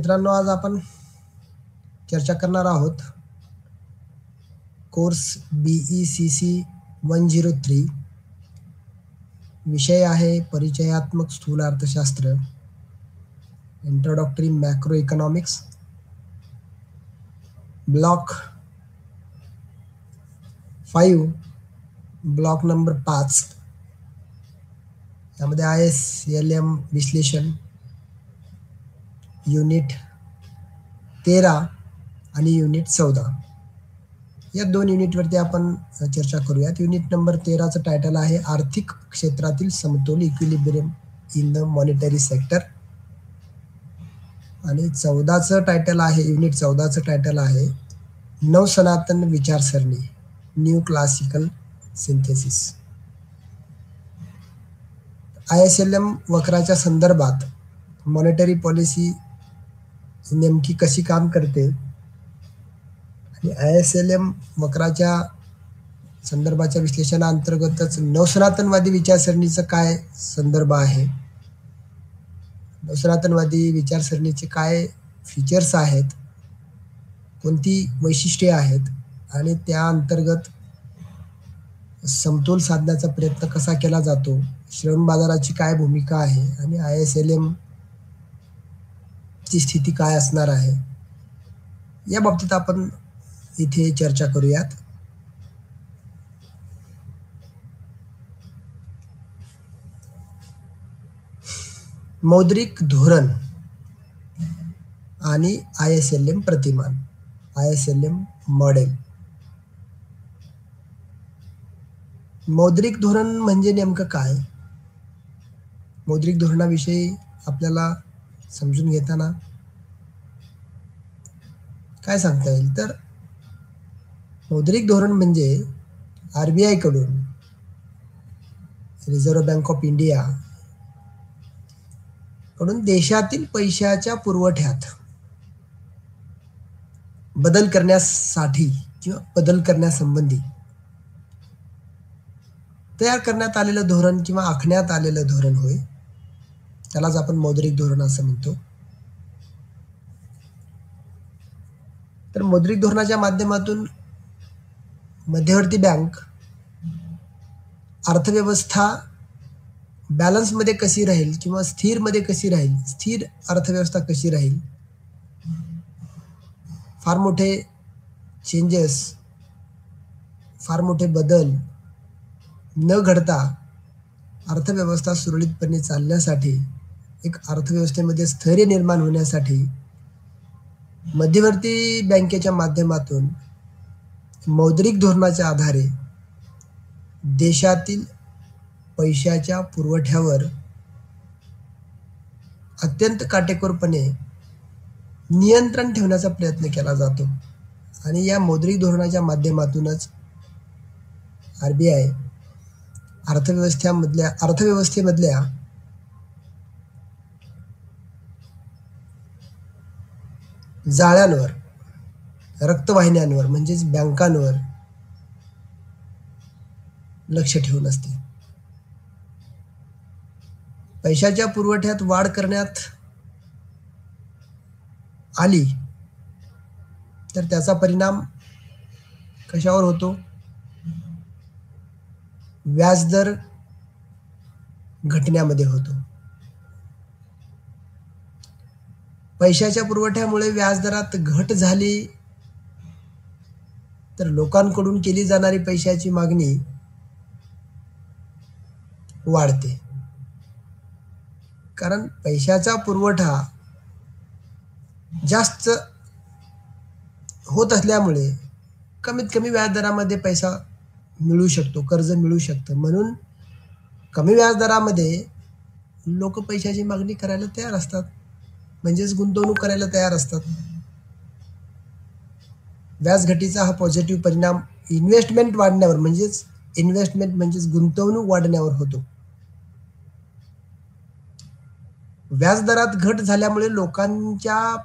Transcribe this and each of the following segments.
मित्रांनो, आज आपण चर्चा करणार आहोत कोर्स BECC 103. विषय आहे परिचयात्मक स्थूल अर्थशास्त्र, introductory macro economics, block 5, block number 5. यामध्ये ISLM विश्लेषण, युनिट 13 आणि युनिट 14 या 2 युनिटवरती आपण चर्चा करूयात. युनिट नंबर 13चं टायटल आहे आर्थिक क्षेत्रातील समतोल, equilibrium in the monetary sector, आणि 14चं टायटल आहे, युनिट 14चं टायटल आहे नवसनातन विचारसरणी, न्यू क्लासिकल सिंथेसिस. ISLM वक्राच्या संदर्भात मॉनिटरी पॉलिसी नेमकी कशी काम करते आणि ISLM वक्राच्या संदर्भाच्या विश्लेषणाअंतर्गतच नवसनातनवादी विचारसरणीचं काय संदर्भ आहे, नवसनातनवादी विचारसरणीचे काय फीचर्स आहेत, कोणती वैशिष्ट्ये आहेत आणि त्या अंतर्गत समतोल साधण्याचा प्रयत्न कसा केला जातो, श्रम बाजाराची काय भूमिका आहे आणि ISLM ची स्थिती काय असणार आहे, या बाबतीत आपण इथे चर्चा करूयात. मौद्रिक धोरण आणि ISLM प्रतिमान, ISLM मॉडेल. मौद्रिक धोरण म्हणजे नेमकं काय? मौद्रिक धोरणाविषयी आपल्याला समजून घेताना काय सांगता येईल, तर मौद्रिक धोरण म्हणजे RBI कडून, रिझर्व्ह बँक ऑफ इंडिया कडून देशातील पैशाच्या पुरवठ्यात बदल करण्यासाठी किंवा बदल करण्यासंबंधी तयार करण्यात आलेलं धोरण किंवा आखण्यात आलेलं धोरण होय. त्यालाच आपण मौद्रिक धोरण असं म्हणतो. तर मौद्रिक धोरणाच्या माध्यमातून मध्यवर्ती बँक अर्थव्यवस्था बॅलन्समध्ये कशी राहील किंवा स्थिरमध्ये कशी राहील, स्थिर अर्थव्यवस्था कशी राहील, फार मोठे चेंजेस, फार मोठे बदल न घडता अर्थव्यवस्था सुरळीतपणे चालण्यासाठी, एक अर्थव्यवस्थेमध्ये स्थैर्य निर्माण होण्यासाठी मध्यवर्ती बँकेच्या माध्यमातून मौद्रिक धोरणाच्या आधारे देशातील पैशाच्या पुरवठ्यावर अत्यंत काटेकोरपणे नियंत्रण ठेवण्याचा प्रयत्न केला जातो. आणि या मौद्रिक धोरणाच्या माध्यमातूनच RBI अर्थव्यवस्थेमधल्या जाळ्यांवर, रक्तवाहिन्यांवर म्हणजेच बँकांवर लक्ष ठेवून असते. पैशाच्या पुरवठ्यात वाढ करण्यात आली तर त्याचा परिणाम कशावर होतो? व्याजदर घटण्यामध्ये होतो. पैशाच्या पुरवठ्यामुळे व्याजदरात घट झाली तर लोकांकडून केली जाणारी पैशाची मागणी वाढते, कारण पैशाचा पुरवठा जास्त होत असल्यामुळे कमीत कमी व्याजदरामध्ये पैसा मिळू शकतो, कर्ज मिळू शकतं. म्हणून कमी व्याजदरामध्ये लोक पैशाची मागणी करायला तयार असतात, म्हणजेच गुंतवणूक करायला तयार असतात. व्याजघटीचा हा पॉझिटिव्ह परिणाम इन्व्हेस्टमेंट वाढण्यावर म्हणजेच गुंतवणूक वाढण्यावर होतो. व्याजदरात घट झाल्यामुळे लोकांच्या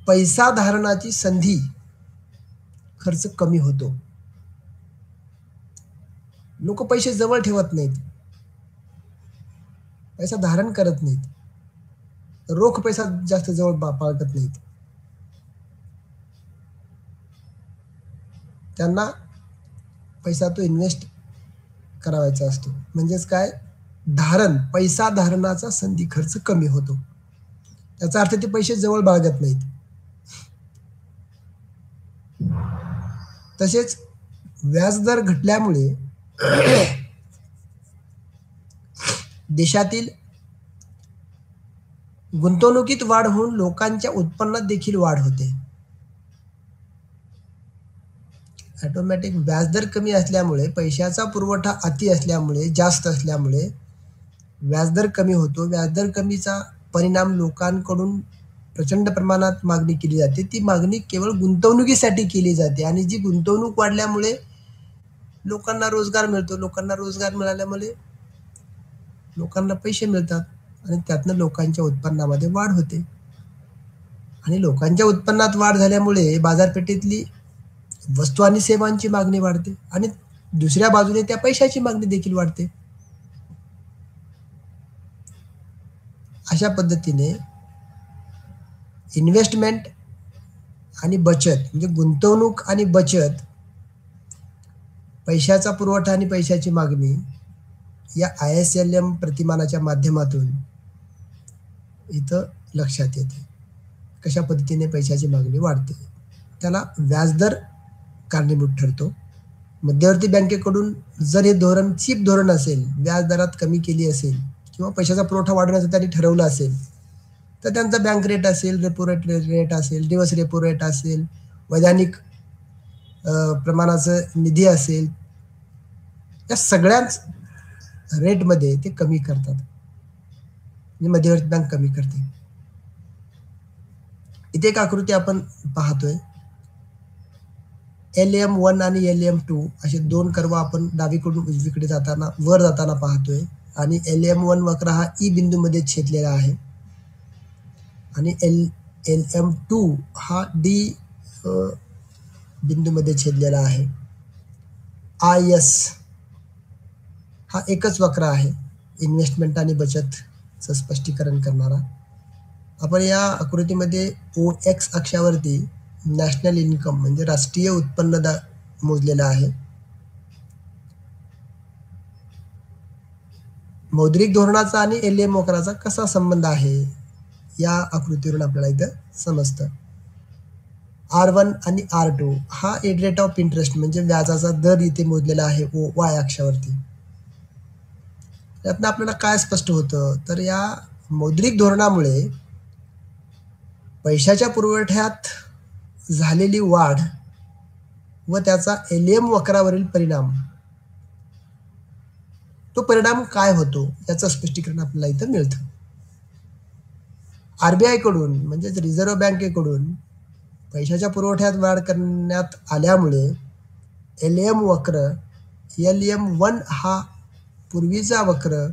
पैसा धारणाची संधी, खर्च कमी होतो. लोक पैसे जवळ ठेवत नाहीत, पैसा धारण करत नाहीत. रोख पैसा जास्त जवळ बाळगत नाहीत. त्यांना पैसा तो इन्व्हेस्ट करावायचा असतो. म्हणजेच काय, पैसा धारणाचा संधी खर्च कमी होतो. त्याचा अर्थ ते पैसे जवळ बाळगत नाहीत. तसेच व्याजदर घटल्यामुळे देशातील गुंतवणुकीत वाढ होऊन लोकांच्या उत्पन्नात देखील वाढ होते. ऑटोमॅटिक व्याजदर कमी असल्यामुळे, पैशाचा पुरवठा जास्त असल्यामुळे व्याजदर कमी होतो. व्याजदर कमीचा परिणाम लोकांकडून प्रचंड प्रमाणात मागणी केली जाते. ती मागणी केवळ गुंतवणुकीसाठी केली जाते आणि जी गुंतवणूक वाढल्यामुळे लोकांना रोजगार मिळतो. लोकांना रोजगार मिळाल्यामुळे लोकांना पैसे मिळतात आणि त्यातनं लोकांच्या उत्पन्नामध्ये वाढ होते. आणि लोकांच्या उत्पन्नात वाढ झाल्यामुळे बाजारपेठेतली वस्तू आणि सेवांची मागणी वाढते आणि दुसऱ्या बाजूने त्या पैशाची मागणी देखील वाढते. अशा पद्धतीने इन्व्हेस्टमेंट आणि बचत, म्हणजे गुंतवणूक आणि बचत, पैशाचा पुरवठा आणि पैशाची मागणी या ISLM प्रतिमानाच्या माध्यमातून इथं लक्षात येते. कशा पद्धतीने पैशाची मागणी वाढते. त्याला व्याजदर कारणीभूत ठरतो. मध्यवर्ती बँकेकडून जर हे धोरण चीप धोरण असेल, व्याजदरात कमी केली असेल किंवा पैशाचा पुरवठा वाढवण्याचं त्यांनी ठरवलं असेल, तर त्यांचा बँक रेट असेल, रेपो रेट असेल, रिव्हर्स रेपो रेट असेल, वैधानिक प्रमाणाचं निधी असेल, या सगळ्याच रेटमध्ये ते कमी करतात. म्हणजे मध्यवर्ती बँक कमी करते. इथे एक आकृती आपण पाहतोय. LM1 आणि LM2 असे दोन कर्व आपण डावीकडून उजवीकडे जाताना, वर जाताना पाहतोय. आणि LM1 वक्र हा E बिंदूमध्ये छेदलेला आहे आणि LM2 हा D बिंदूमध्ये छेदलेला आहे. IS हा एकच वक्र आहे, इन्व्हेस्टमेंट आणि बचतचं स्पष्टीकरण करणारा. आपण या आकृतीमध्ये OX अक्षावरती नॅशनल इन्कम म्हणजे राष्ट्रीय उत्पन्न मोजलेलं आहे. मौद्रिक धोरणाचा आणि LM वक्राचा कसा संबंध आहे या आकृतीवरून आपल्याला इथं समजतं. R1 आणि R2 हा रेट ऑफ इंटरेस्ट म्हणजे व्याजाचा दर इथे मोजलेला आहे Y अक्षावरती. यातनं आपल्याला काय स्पष्ट होतं, तर या मौद्रिक धोरणामुळे पैशाच्या पुरवठ्यात झालेली वाढ व त्याचा LM वक्रावरील परिणाम, तो परिणाम काय होतो याचं स्पष्टीकरण आपल्याला इथं मिळतं. RBI कडून म्हणजेच रिझर्व्ह बँकेकडून पैशाच्या पुरवठ्यात वाढ करण्यात आल्यामुळे LM वक्र, LM1 हा पूर्वीचा वक्र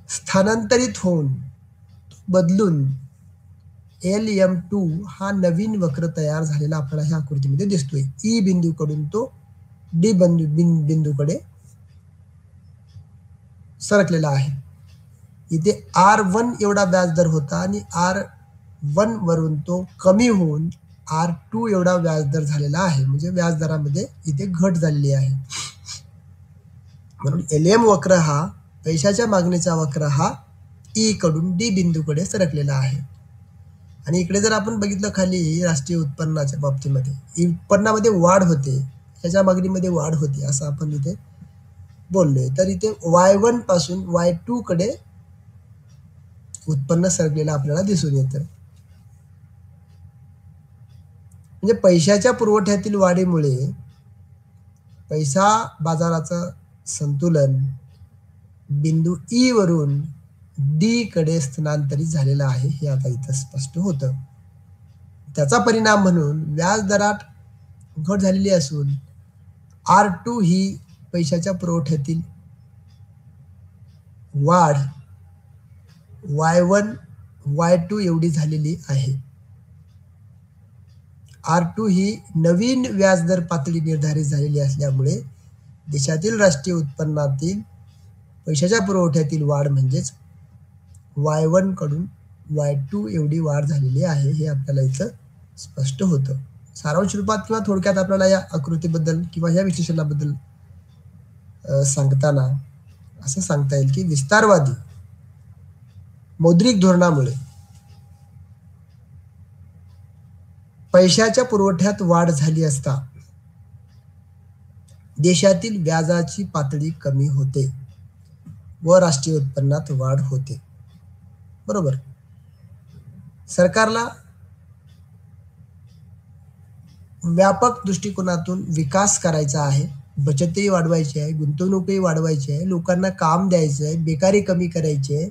स्थानांतरित होऊन बदलून LM2 हा नवीन वक्र तयार झालेला आपल्याला ह्या आकृतीमध्ये दिसतोय. E बिंदूकडून तो D बिंदूकडे सरकलेला आहे. इथे R1 एवढा व्याजदर होता आणि R1 वरून तो कमी होऊन R2 एवढा व्याजदर झालेला आहे. म्हणजे व्याजदरामध्ये इथे घट झालेली आहे. म्हणून LM वक्र हा, पैशाच्या मागणीचा वक्र हा E कडून D बिंदूकडे सरकलेला आहे. आणि इकडे जर आपण बघितलं खाली राष्ट्रीय उत्पन्नाच्या बाबतीमध्ये उत्पन्नामध्ये वाढ होते, ह्याच्या मागणीमध्ये वाढ होते असं आपण इथे बोललोय. तर इथे Y1 पासून Y2 कडे उत्पन्न सरकलेलं आपल्याला दिसून येतं. म्हणजे पैशाच्या पुरवठ्यातील वाढीमुळे पैसा बाजाराचं संतुलन बिंदू E वरून D कडे स्थलांतरित झालेलं आहे हे आता इथं स्पष्ट होतं. त्याचा परिणाम म्हणून व्याज दरात घट झालेली असून R2 ही पैशाच्या पुरवठ्यातील वाढ Y1 Y2 एवढी झालेली आहे. R2 ही नवीन व्याजदर पातळी निर्धारित झालेली असल्यामुळे देशातील राष्ट्रीय उत्पन्नातील पैशाच्या पुरवठ्यातील वाढ म्हणजेच Y1 कडून Y2 एवढी वाढ झालेली आहे हे आपल्याला इथं स्पष्ट होतं. सारांश रूपात किंवा थोडक्यात आपल्याला या आकृतीबद्दल किंवा या विश्लेषणाबद्दल सांगताना असं सांगता येईल की विस्तारवादी मौद्रिक धोरणामुळे पैशाच्या पुरवठ्यात वाढ झाली असता देशातील व्याजाची पातळी कमी होते व राष्ट्रीय उत्पन्नात वाढ होते. बरोबर. सरकारला व्यापक दृष्टिकोनातून विकास करायचा आहे, बचतही वाढवायची आहे, गुंतवणूकही वाढवायची आहे, लोकांना काम द्यायचं आहे, बेकारी कमी करायची आहे.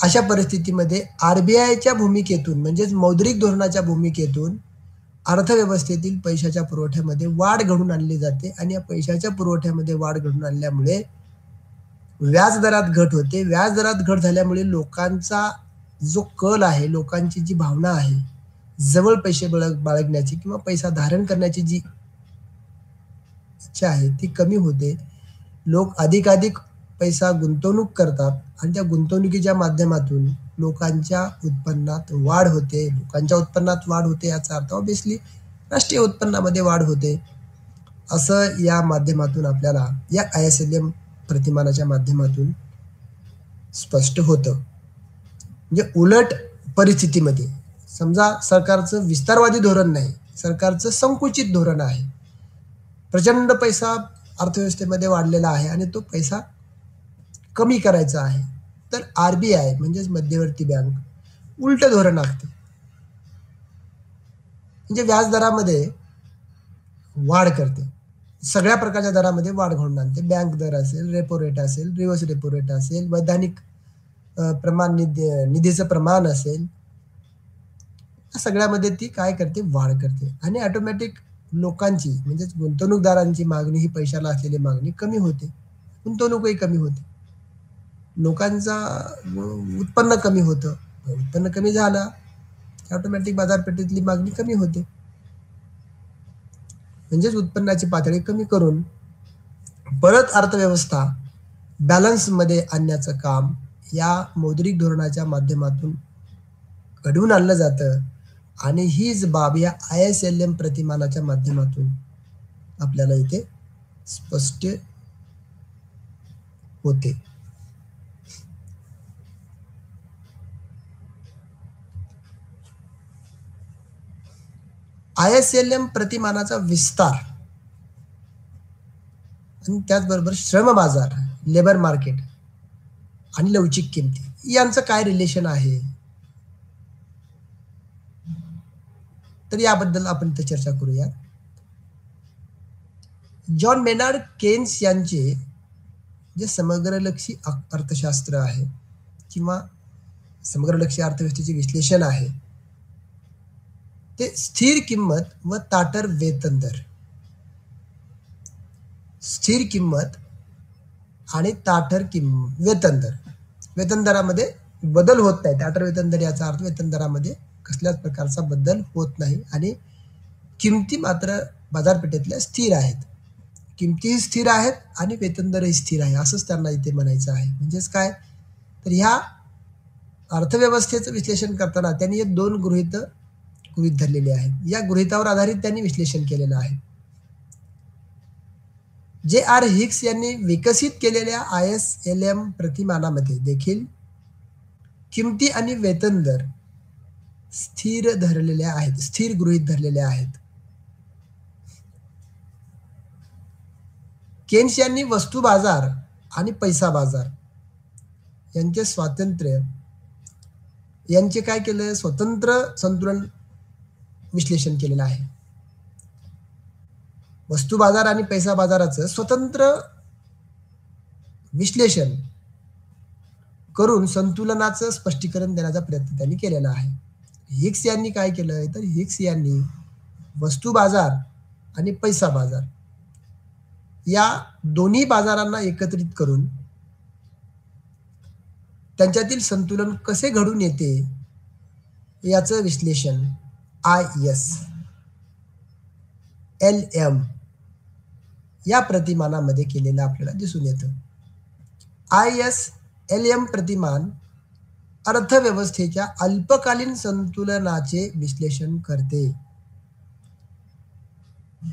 अशा परिस्थितीमध्ये RBIच्या भूमिकेतून म्हणजेच मौद्रिक धोरणाच्या भूमिकेतून अर्थव्यवस्थेतील पैशाच्या पुरवठ्यामध्ये वाढ घडून आणली जाते आणि या पैशाच्या पुरवठ्यामध्ये वाढ घडून आणल्यामुळे व्याजदरात घट होते. व्याजदरात घट झाल्यामुळे लोकांचा जो कल आहे, लोकांची जी भावना आहे, जवळ पैसे बाळगण्याची किंवा पैसा धारण करण्याची जी इच्छा आहे ती कमी होते. लोक अधिकाधिक पैसा गुंतवणूक करतात आणि त्या गुंतवणुकीच्या माध्यमातून लोकांच्या उत्पन्नात वाढ होते. लोकांच्या उत्पन्नात वाढ होते याचा अर्थ ऑब्व्हियसली राष्ट्रीय उत्पन्नामध्ये वाढ होते. असं या माध्यमातून आपल्याला या ISLM प्रतिमानाच्या माध्यमातून स्पष्ट होतं. म्हणजे उलट परिस्थितीमध्ये समजा सरकारचं विस्तारवादी धोरण नाही, सरकारचं संकुचित धोरण आहे, प्रचंड पैसा अर्थव्यवस्थेमध्ये वाढलेला आहे आणि तो पैसा कमी करायचा आहे, तर RBI म्हणजेच मध्यवर्ती बँक उलट धोरण आखते. म्हणजे व्याजदरामध्ये वाढ करते, सगळ्या प्रकारच्या दरामध्ये वाढ घडवून आणते. बँक दर असेल, रेपो रेट असेल, रिव्हर्स रेपो रेट असेल, वैधानिक प्रमाण निधीचं प्रमाण असेल, सगळ्यामध्ये ती काय करते, वाढ करते आणि ऑटोमॅटिक लोकांची म्हणजेच गुंतवणूकदारांची मागणी ही पैशाला असलेली मागणी कमी होते, गुंतवणूकही कमी होते, लोकांचा उत्पन्न कमी होतं. उत्पन्न कमी झालं ऑटोमॅटिक बाजारपेठेतली मागणी कमी होते, म्हणजेच उत्पन्नाची पातळी कमी करून परत अर्थव्यवस्था बॅलन्समध्ये आणण्याचं काम या मौद्रिक धोरणाच्या माध्यमातून घडवून आणलं जातं आणि हीच बाब या ISLM प्रतिमानाच्या माध्यमातून आपल्याला इथे स्पष्ट होते. ISLM प्रतिमानाचा विस्तार आणि त्याचबरोबर श्रम बाजार, लेबर मार्केट आणि लवचिक किमती यांचं काय रिलेशन आहे, तर याबद्दल आपण इथे चर्चा करूया. जॉन मेनार्ड केन्स यांचे जे समग्रलक्षी अर्थशास्त्र आहे किंवा समग्रलक्षी अर्थव्यवस्थेचे विश्लेषण आहे ते स्थिर किंमत व ताटर वेतन दर, स्थिर किंमत आणि ताटर वेतन दर, वेतन दरामध्ये बदल होत नाही. ताटर वेतन दर याचा अर्थ वेतन दरामध्ये कसल्याच प्रकारचा बदल होत नाही आणि किमती मात्र बाजारपेठेतल्या स्थिर आहेत. किमतीही स्थिर आहेत आणि वेतन दरही स्थिर आहे असंच त्यांना इथे म्हणायचं आहे. म्हणजेच काय, तर ह्या अर्थव्यवस्थेचं विश्लेषण करताना त्यांनी हे दोन गृहीत धरलेले आहेत. या गृहीतावर आधारित त्यांनी विश्लेषण केलेलं आहे. J.R. हिक्स यांनी विकसित केलेल्या ISLM प्रतिमानामध्ये देखील किमती आणि वेतन दर स्थिर धरलेल्या आहेत, स्थिर गृहीत धरलेल्या आहेत. केन्स यांनी वस्तू बाजार आणि पैसा बाजार यांचे स्वातंत्र्य यांचे काय केलं, स्वतंत्र संतुलन विश्लेषण केलेलं आहे. वस्तू बाजार आणि पैसा बाजाराचं स्वतंत्र विश्लेषण करून संतुलनाचं स्पष्टीकरण देण्याचा प्रयत्न त्यांनी केलेला आहे. हिक्स यांनी काय केलं, तर हिक्स यांनी वस्तू बाजार आणि पैसा बाजार या दोन्ही बाजारांना एकत्रित करून त्यांच्यातील संतुलन कसे घडून येते याचं विश्लेषण ISLM या प्रतिमानामध्ये केलेलं आपल्याला दिसून येतं. ISLM प्रतिमान अर्थव्यवस्थेच्या अल्पकालीन संतुलनाचे विश्लेषण करते.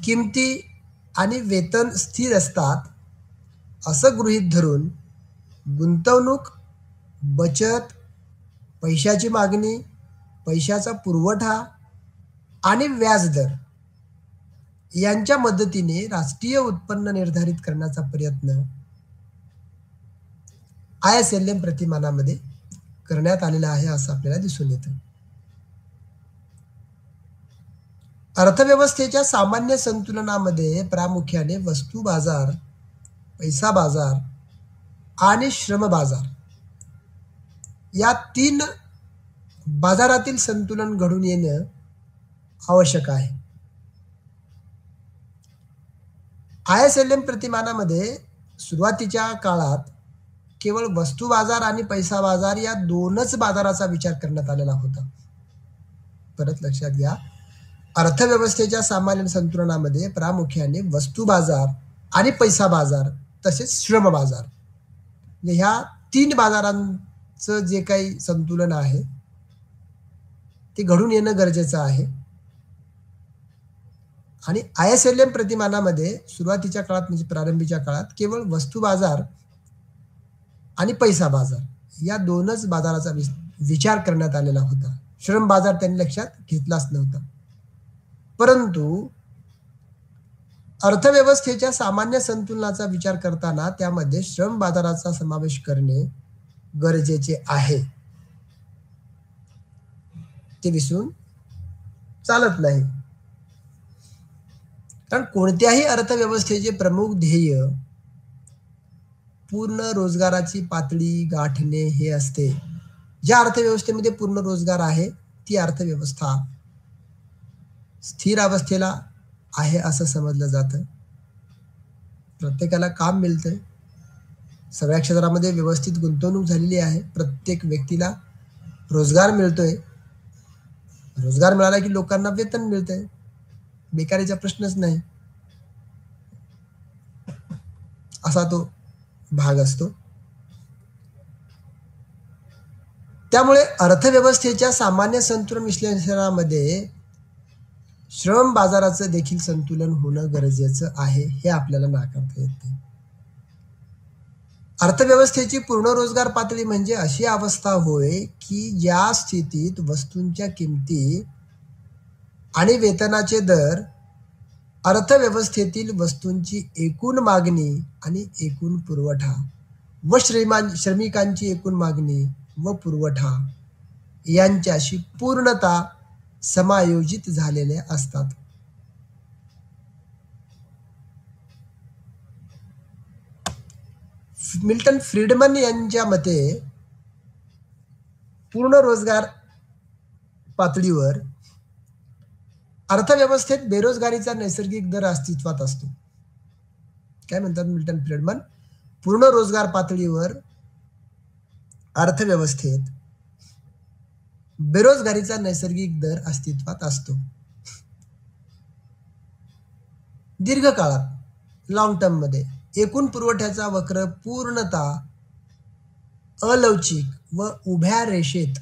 किमती आणि वेतन स्थिर असतात असं गृहीत धरून गुंतवणूक, बचत, पैशाची मागणी, पैशाचा पुरवठा आणि व्याजदर यांच्या मदतीने राष्ट्रीय उत्पन्न निर्धारित करण्याचा प्रयत्न ISLM प्रतिमानामध्ये करण्यात आलेला आहे असं आपल्याला दिसून येतं. अर्थव्यवस्थेच्या सामान्य संतुलनामध्ये प्रामुख्याने वस्तू बाजार, पैसा बाजार आणि श्रम बाजार या 3 बाजारातील संतुलन घडून येणं आवश्यक आहे. ISLM प्रतिमानामध्ये सुरुवातीच्या काळात केवळ वस्तू बाजार आणि पैसा बाजार या 2च बाजाराचा विचार करण्यात आलेला होता. परत लक्षात घ्या, अर्थव्यवस्थेच्या सामान्य संतुलनामध्ये प्रामुख्याने वस्तू बाजार आणि पैसा बाजार तसेच श्रम बाजार ह्या 3 बाजारांचं जे काही संतुलन आहे ते घडून येणं गरजेचं आहे. आणि ISLM प्रतिमानामध्ये सुरुवातीच्या काळात म्हणजे प्रारंभीच्या काळात केवळ वस्तू बाजार आणि पैसा बाजार या 2च बाजाराचा विचार करण्यात आलेला होता. श्रम बाजार त्यांनी लक्षात घेतलाच नव्हता. परंतु अर्थव्यवस्थेच्या सामान्य संतुलनाचा विचार करताना त्यामध्ये श्रम बाजाराचा समावेश करणे गरजेचे आहे. ते विसरून चालत नाही. कारण कोणत्याही अर्थव्यवस्थेचे प्रमुख ध्येय पूर्ण रोजगाराची पातळी गाठणे हे असते. ज्या अर्थव्यवस्थेमध्ये पूर्ण रोजगार आहे ती अर्थव्यवस्था स्थिर अवस्थेला आहे असं समजलं जातं. प्रत्येकाला काम मिळतंय, सगळ्या क्षेत्रामध्ये व्यवस्थित गुंतवणूक झालेली आहे, प्रत्येक व्यक्तीला रोजगार मिळतोय. रोजगार मिळाला की लोकांना वेतन मिळतंय, बेकारीचा प्रश्नच नाही असा तो भाग असतो. त्यामुळे अर्थव्यवस्थेच्या सामान्य संतुलन विश्लेषणामध्ये श्रम बाजाराचं देखील संतुलन होणं गरजेचं आहे, हे आपल्याला नाकारता येत नाही. अर्थव्यवस्थेची पूर्ण रोजगार पातळी म्हणजे अशी अवस्था होय की या स्थितीत वस्तूंच्या किमती आणि वेतनाचे दर अर्थव्यवस्थेतील वस्तूंची एकूण मागणी आणि एकूण पुरवठा व श्रमिकांची एकूण मागणी व पुरवठा यांच्याशी पूर्णतः समायोजित झालेले असतात. मिल्टन फ्रीडमन यांच्या मते पूर्ण रोजगार पातळीवर अर्थव्यवस्थेत बेरोजगारीचा नैसर्गिक दर अस्तित्वात असतो. काय म्हणतात मिल्टन फ्रीडमन? पूर्ण रोजगार पातळीवर अर्थव्यवस्थेत बेरोजगारीचा नैसर्गिक दर अस्तित्वात असतो. दीर्घकाळात लॉंग टर्म मध्ये एकूण पुरवठ्याचा वक्र पूर्णतः अलवचिक व उभ्या रेषेत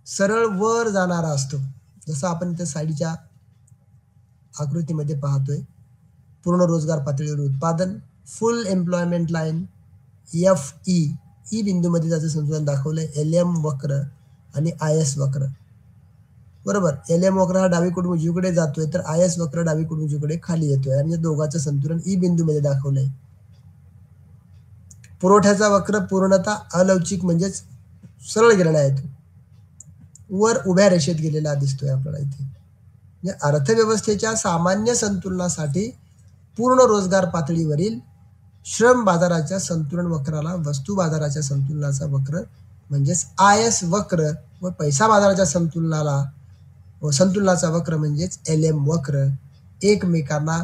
सरळ वर जाणारा असतो. जसं आपण इथे साईडच्या आकृतीमध्ये पाहतोय. पूर्ण रोजगार पातळीवर उत्पादन, फुल एम्प्लॉयमेंट लाईन FE ई बिंदूमध्ये त्याचं संतुलन दाखवलंय. LM वक्र आणि IS वक्र, बरोबर. LM वक्र हा डावीकडून उजवीकडे जातोय तर IS वक्र डावीकडून उजवीकडे खाली येतोय आणि या दोघांचं संतुलन ई बिंदूमध्ये दाखवलंय. पुरवठ्याचा वक्र पूर्णतः अलवचिक म्हणजेच सरळ गेलेला आहे, तो वर उभ्या रेषेत गेलेला दिसतोय आपल्याला इथे. म्हणजे अर्थव्यवस्थेच्या सामान्य संतुलनासाठी पूर्ण रोजगार पातळीवरील श्रम बाजाराच्या संतुलन वक्राला वस्तू बाजाराच्या संतुलनाचा वक्र म्हणजेच IS वक्र व पैसा बाजाराच्या संतुलनाचा वक्र म्हणजेच LM वक्र एकमेकांना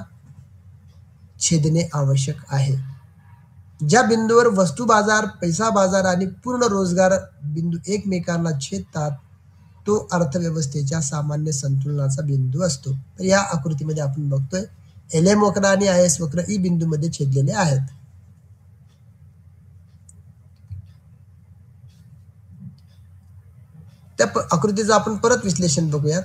छेदणे आवश्यक आहे. ज्या बिंदूवर वस्तू बाजार, पैसा बाजार आणि पूर्ण रोजगार बिंदू एकमेकांना छेदतात तो अर्थव्यवस्थेच्या सामान्य संतुलनाचा बिंदू असतो. तर या आकृतीमध्ये आपण बघतोय LM वक्र आणि IS वक्र ई बिंदूमध्ये छेदलेले आहेत. त्या आकृतीचं आपण परत विश्लेषण बघूयात.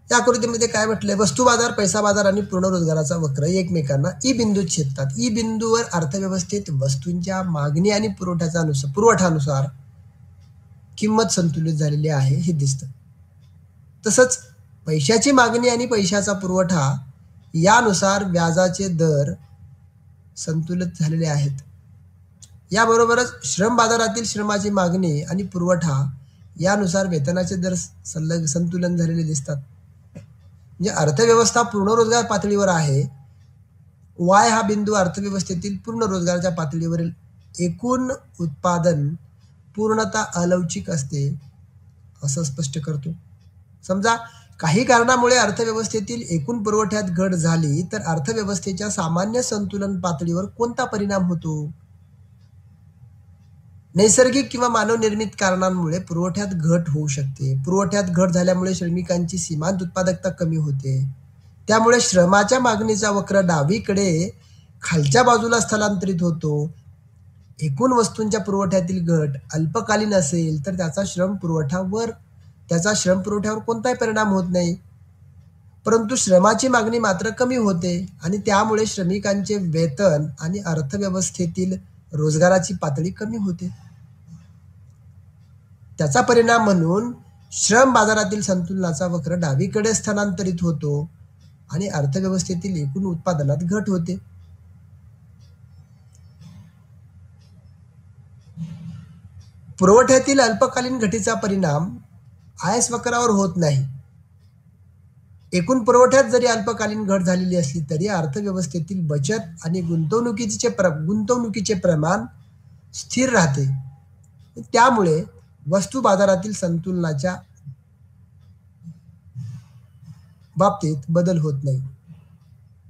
या आकृतीमध्ये काय म्हटलंय, वस्तू बाजार, पैसा बाजार आणि पूर्ण रोजगाराचा वक्र एकमेकांना ई बिंदूत छेदतात. ई बिंदूवर अर्थव्यवस्थेत वस्तूंच्या मागणी आणि पुरवठ्यानुसार किंमत संतुलित झालेली आहे हे दिसतं. तसंच पैशाची मागणी आणि पैशाचा पुरवठा यानुसार व्याजाचे दर संतुलित झालेले आहेत. याबरोबरच श्रम बाजारातील श्रमाची मागणी आणि पुरवठा यानुसार वेतनाचे दर संतुलन झालेले दिसतात. म्हणजे अर्थव्यवस्था पूर्ण रोजगार पातळीवर आहे. वाय हा बिंदू अर्थव्यवस्थेतील पूर्ण रोजगाराच्या पातळीवरील एकूण उत्पादन पूर्णतः अलवचिक असते असं स्पष्ट करतो. समजा काही कारणामुळे अर्थव्यवस्थेतील एकूण पुरवठ्यात घट झाली तर अर्थव्यवस्थेच्या सामान्य संतुलन पातळीवर कोणता परिणाम होतो? नैसर्गिक किंवा मानवनिर्मित कारणांमुळे पुरवठ्यात घट होऊ शकते. पुरवठ्यात घट झाल्यामुळे श्रमिकांची सीमांत उत्पादकता कमी होते. त्यामुळे श्रमाच्या मागणीचा वक्र डावीकडे खालच्या बाजूला स्थलांतरित होतो. एकूण वस्तूंच्या पुरवठ्यातील घट अल्पकालीन असेल तर त्याचा श्रम पुरवठ्यावर कोणताही परिणाम होत नाही. परंतु श्रमाची मागणी मात्र कमी होते आणि त्यामुळे श्रमिकांचे वेतन आणि अर्थव्यवस्थेतील रोजगाराची पातळी कमी होते. त्याचा परिणाम म्हणून श्रम बाजारातील संतुलनाचा वक्र डावीकडे स्थलांतरित होतो आणि अर्थव्यवस्थेतील एकूण उत्पादनात घट होते. पुरवठ्यातील अल्पकालीन घटीचा परिणाम आयस वक्रावर होत नाही. एकूण पुरवठ्यात जरी अल्पकालीन घट झालेली असली तरी अर्थव्यवस्थेतील बचत आणि गुंतवणुकीचे प्रमाण स्थिर राहते. त्यामुळे वस्तू बाजारातील संतुलनाच्या बाबतीत बदल होत नाही.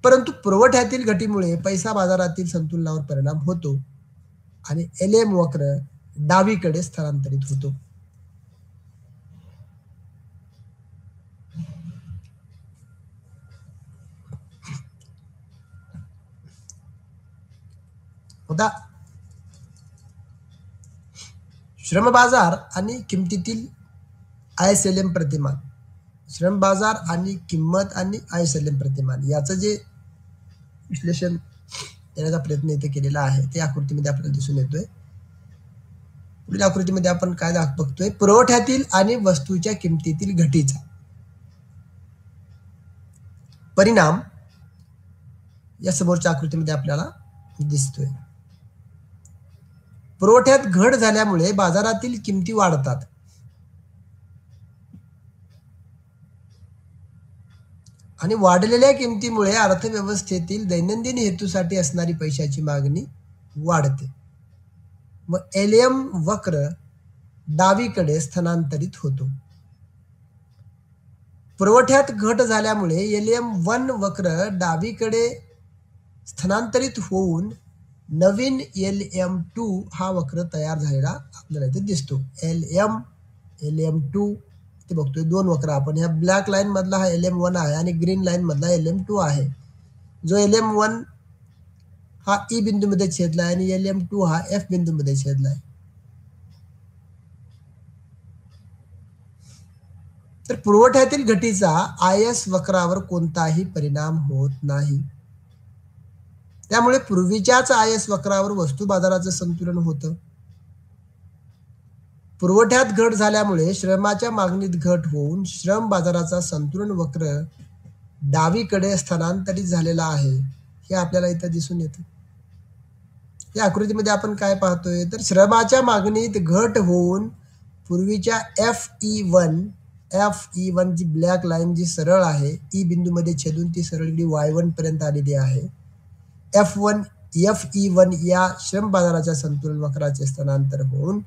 परंतु पुरवठ्यातील घटीमुळे पैसा बाजारातील संतुलनावर परिणाम होतो आणि LM वक्र डावीकडे स्थलांतरित होतो. होता श्रम बाजार आणि किमतीतील ISLM प्रतिमान. श्रम बाजार आणि किंमत आणि ISLM प्रतिमान याचं जे विश्लेषण देण्याचा प्रयत्न इथे केलेला आहे ते आकृतीमध्ये आपल्याला दिसून येतोय. पुढील आकृतीमध्ये आपण काय बघतोय, पुरवठ्यातील आणि वस्तूच्या किमतीतील घटीचा परिणाम या समोरच्या आकृतीमध्ये आपल्याला दिसतोय. पुरवठ्यात घट झाल्यामुळे बाजारातील किमती वाढतात आणि वाढलेल्या किमतीमुळे अर्थव्यवस्थेतील दैनंदिन हेतूसाठी असणारी पैशाची मागणी वाढते व LM वक्र डावीकडे स्थलांतरित होतो. पुरवठ्यात घट झाल्यामुळे LM1 वक्र डावीकडे स्थलांतरित होऊन नवीन LM2 हा वक्र तयार झालेला आपल्याला इथे दिसतो. LM2 ते बघतोय दोन वक्र आपण. ह्या ब्लॅक लाईन मधला हा LM1 आहे आणि ग्रीन लाईन मधला LM2 आहे. जो LM1 हा E बिंदूमध्ये छेदलाय आणि LM2 हा F बिंदूमध्ये छेदलाय. तर पुरवठ्यातील घटीचा IS वक्रावर कोणताही परिणाम होत नाही. त्यामुळे पूर्वीच्याच IS वक्रावर वस्तू बाजाराचं संतुलन होतं. पुरवठ्यात घट झाल्यामुळे श्रमाच्या मागणीत घट होऊन श्रम बाजाराचा संतुलन वक्र डावीकडे स्थलांतरित झालेला आहे हे आपल्याला इथं दिसून येतं. या आकृतीमध्ये आपण काय पाहतोय तर श्रमाच्या मागणीत घट होऊन पूर्वीच्या FE1 जी ब्लॅक लाईन जी सरळ आहे E बिंदूमध्ये छेदून ती सरळ Y1 पर्यंत आलेली आहे. FE1 या श्रम बाजाराच्या संतुलन वक्राचे स्थलांतर होऊन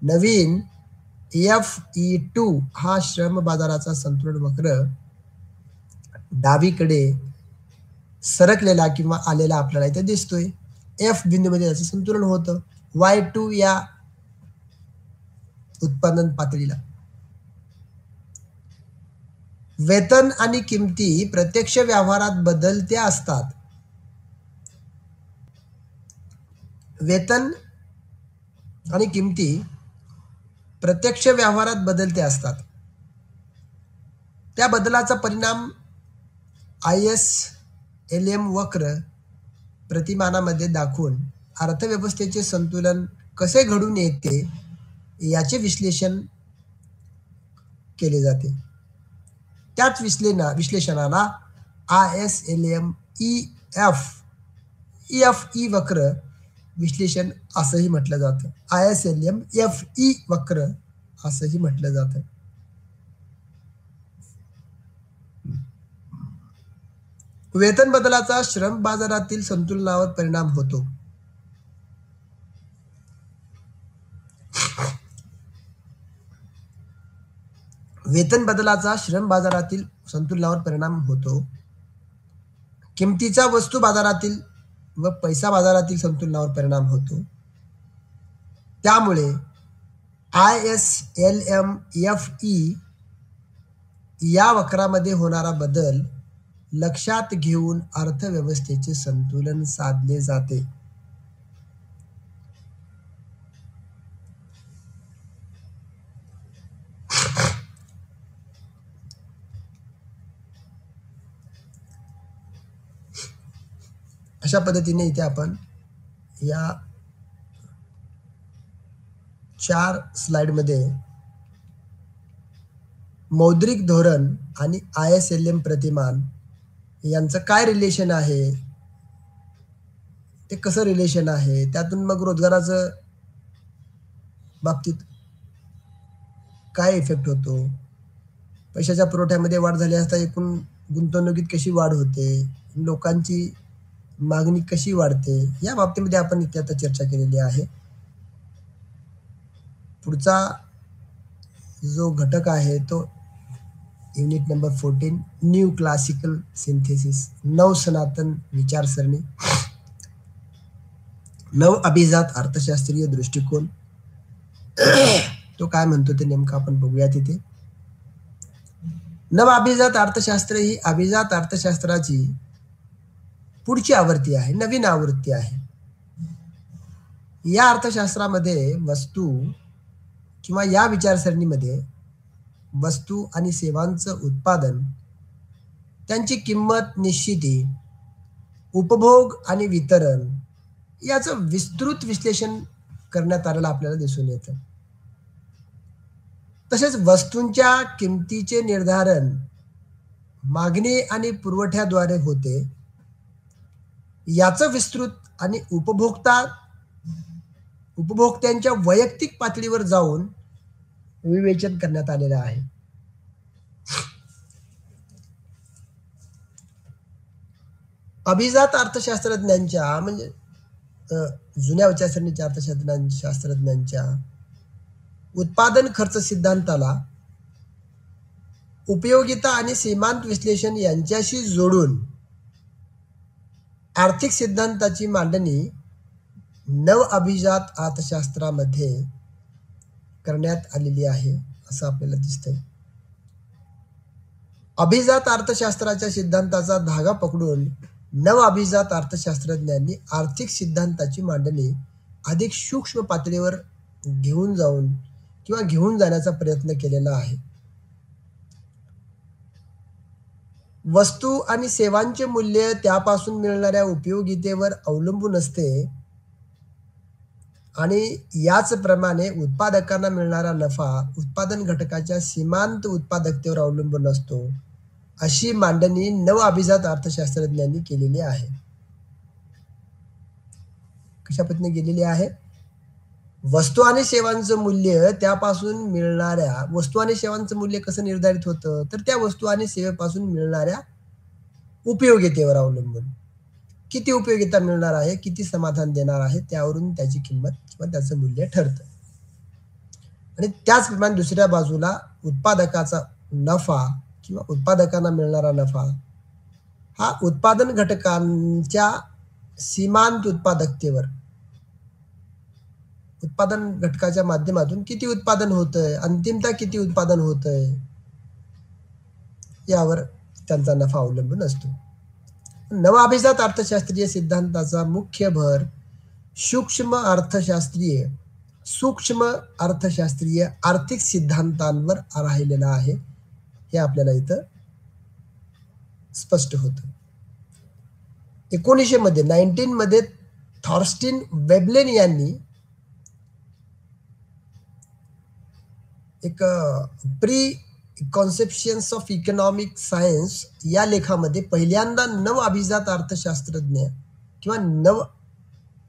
नवीन FE2 हा श्रम बाजाराचा संतुलन वक्र डावीकडे सरकलेला किंवा आलेला आपल्याला इथे दिसतोय. F बिंदूमध्ये त्याचं संतुलन होतं. Y2 या उत्पादन पातळीला. वेतन आणि किमती प्रत्यक्ष व्यवहारात बदलत्या असतात. वेतन आणि किमती प्रत्यक्ष व्यवहारात बदलते असतात. त्या बदलाचा परिणाम ISLM वक्र प्रतिमानामध्ये दाखवून अर्थव्यवस्थेचे संतुलन कसे घडून येते याचे विश्लेषण केले जाते. त्याच विश्लेषणाला ISLM EFE वक्र विश्लेषण असंही म्हटलं जातं. ISLM FE वक्र असंही म्हटलं जातं. वेतन बदलाचा श्रम बाजारातील संतुलनावर परिणाम होतो. वेतन बदलाचा श्रम बाजारातील संतुलनावर परिणाम होतो. किमतीचा वस्तू बाजारातील व पैसा बाजारातील संतुलनावर परिणाम होतो. त्यामुळे ISLM FE या वक्रामध्ये होणारा बदल लक्षात घेऊन अर्थव्यवस्थेचे संतुलन साधले जाते. अशा पद्धतीने इथे आपण या 4 स्लाइडमध्ये मौद्रिक धोरण आणि ISLM प्रतिमान यांचं काय रिलेशन आहे, ते कसं रिलेशन आहे, त्यातून मग रोजगाराचं बाबतीत काय इफेक्ट होतो, पैशाच्या पुरवठ्यामध्ये वाढ झाली असता एकूण गुंतवणुकीत कशी वाढ होते, लोकांची मागणी कशी वाढते, या बाबतीमध्ये आपण इथे आता चर्चा केलेली आहे. पुढचा जो घटक आहे तो unit number 14 new classical synthesis, नव सनातन विचारसरणी, नव अभिजात अर्थशास्त्रीय दृष्टिकोन. तो काय म्हणतो ते नेमकं आपण बघूया तिथे. नव अभिजात अर्थशास्त्र ही अभिजात अर्थशास्त्राची पुढची आवृत्ती आहे, नवीन आवृत्ती आहे. या अर्थशास्त्रामध्ये वस्तू किंवा या विचारसरणीमध्ये वस्तू आणि सेवांचं उत्पादन, त्यांची किंमत निश्चिती, उपभोग आणि वितरण याचं विस्तृत विश्लेषण करण्यात आलेलं आपल्याला दिसून येतं. तसेच वस्तूंच्या किमतीचे निर्धारण मागणी आणि पुरवठ्याद्वारे होते, याचं विस्तृत आणि उपभोक्त्यांच्या वैयक्तिक पातळीवर जाऊन विवेचन करण्यात आलेलं आहे. अभिजात अर्थशास्त्रज्ञांच्या म्हणजे जुन्या विचारसरणीच्या अर्थशास्त्रज्ञांच्या उत्पादन खर्च सिद्धांताला उपयोगिता आणि सीमांत विश्लेषण यांच्याशी जोडून आर्थिक सिद्धांताची मांडणी नव अभिजात अर्थशास्त्रामध्ये करण्यात आलेली आहे असं आपल्याला दिसतंय. अभिजात अर्थशास्त्राच्या सिद्धांताचा धागा पकडून नव अभिजात अर्थशास्त्रज्ञांनी आर्थिक सिद्धांताची मांडणी अधिक सूक्ष्म पातळीवर घेऊन जाण्याचा प्रयत्न केलेला आहे. वस्तू आणि सेवांचे मूल्य त्यापासून मिळणाऱ्या उपयोगितेवर अवलंबून असते आणि याचप्रमाणे उत्पादकांना मिळणारा नफा उत्पादन घटकाच्या सीमांत उत्पादकतेवर अवलंबून असतो, अशी मांडणी नव अभिजात अर्थशास्त्रज्ञांनी केलेली आहे. कशा पद्धतीने केलेली आहे? वस्तू आणि सेवांचं मूल्य त्यापासून मिळणाऱ्या वस्तू आणि सेवांचं मूल्य कसं निर्धारित होतं, तर त्या वस्तू आणि सेवेपासून मिळणाऱ्या उपयोगितेवर अवलंबून. किती उपयोगिता मिळणार आहे, किती समाधान देणार आहे, त्यावरून त्याची किंमत किंवा त्याचं मूल्य ठरतं. आणि त्याचप्रमाणे दुसऱ्या बाजूला उत्पादकाचा नफा किंवा उत्पादकांना मिळणारा नफा हा उत्पादन घटकांच्या सीमांत उत्पादकतेवर, उत्पादन घटकाच्या माध्यमातून किती उत्पादन होतंय, अंतिमतः किती उत्पादन होतंय, यावर त्यांचा नफा अवलंबून असतो. नव अभिजात अर्थशास्त्रीय सिद्धांताचा मुख्य भर सूक्ष्म अर्थशास्त्रीय सूक्ष्म अर्थशास्त्रीय आर्थिक सिद्धांतांवर राहिलेला आहे, हे आपल्याला इथं स्पष्ट होतं. 1919 मध्ये थॉर्स्टीन वेबलेन यांनी एक प्री कॉन्सेप्शन्स ऑफ इकॉनॉमिक सायन्स या लेखामध्ये पहिल्यांदा नव अभिजात अर्थशास्त्रज्ञ किंवा नव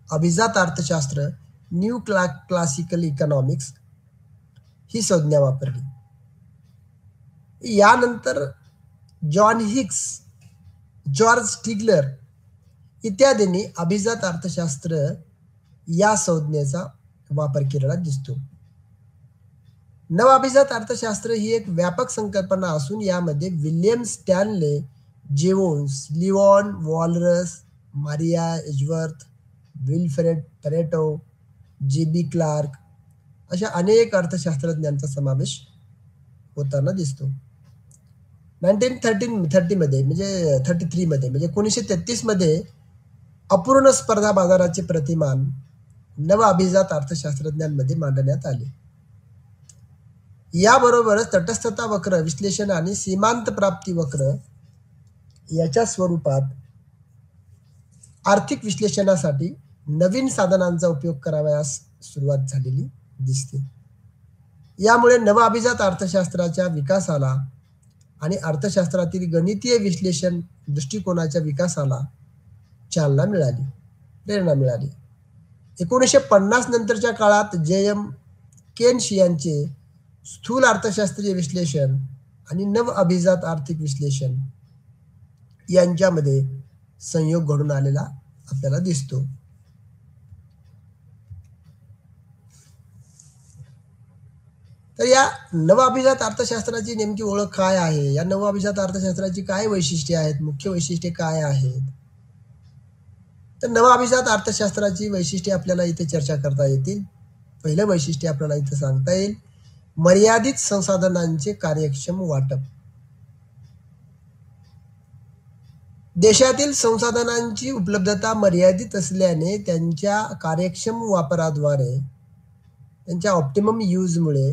अभिजात अर्थशास्त्र, न्यू क्लासिकल इकॉनॉमिक्स ही संज्ञा वापरली. यानंतर जॉन हिक्स, जॉर्ज स्टिग्लर इत्यादींनी अभिजात अर्थशास्त्र या संज्ञेचा वापर केलेला दिसतो. नवअभिजात अर्थशास्त्र ही एक व्यापक संकल्पना असून यामध्ये William Stanley Jevons, Leon Walras, Maria Edgeworth, Wilfred Pareto, G B. Clark अशा अनेक अर्थशास्त्रज्ञांचा समावेश होताना दिसतो. 1933 मध्ये म्हणजे 1933 मध्ये अपूर्ण स्पर्धा बाजाराचे प्रतिमान नव अभिजात अर्थशास्त्रज्ञांमध्ये मांडण्यात आले. याबरोबरच तटस्थता वक्र विश्लेषण आणि सीमांत प्राप्ती वक्र याच्या स्वरूपात आर्थिक विश्लेषणासाठी नवीन साधनांचा उपयोग करावयास सुरुवात झालेली दिसते. यामुळे नव अभिजात अर्थशास्त्राच्या विकासाला आणि अर्थशास्त्रातील गणितीय विश्लेषण दृष्टिकोनाच्या विकासाला चालना मिळाली, प्रेरणा मिळाली. 1950 नंतरच्या काळात जे.एम. केन्स यांचे स्थूल अर्थशास्त्रीय विश्लेषण आणि नव अभिजात आर्थिक विश्लेषण यांच्यामध्ये संयोग घडून आलेला आपल्याला दिसतो. तर या नव अभिजात अर्थशास्त्राची नेमकी ओळख काय आहे, या नव अभिजात अर्थशास्त्राची काय वैशिष्ट्ये आहेत, मुख्य वैशिष्ट्ये काय आहेत. तर नव अभिजात अर्थशास्त्राची वैशिष्ट्ये आपल्याला इथे चर्चा करता येतील. पहिलं वैशिष्ट्य आपल्याला इथे सांगता येईल, मर्यादित संसाधनांचे कार्यक्षम वाटप. देशातील संसाधनांची उपलब्धता मर्यादित असल्याने त्यांच्या कार्यक्षम वापराद्वारे, त्यांच्या ऑप्टिमम यूजमुळे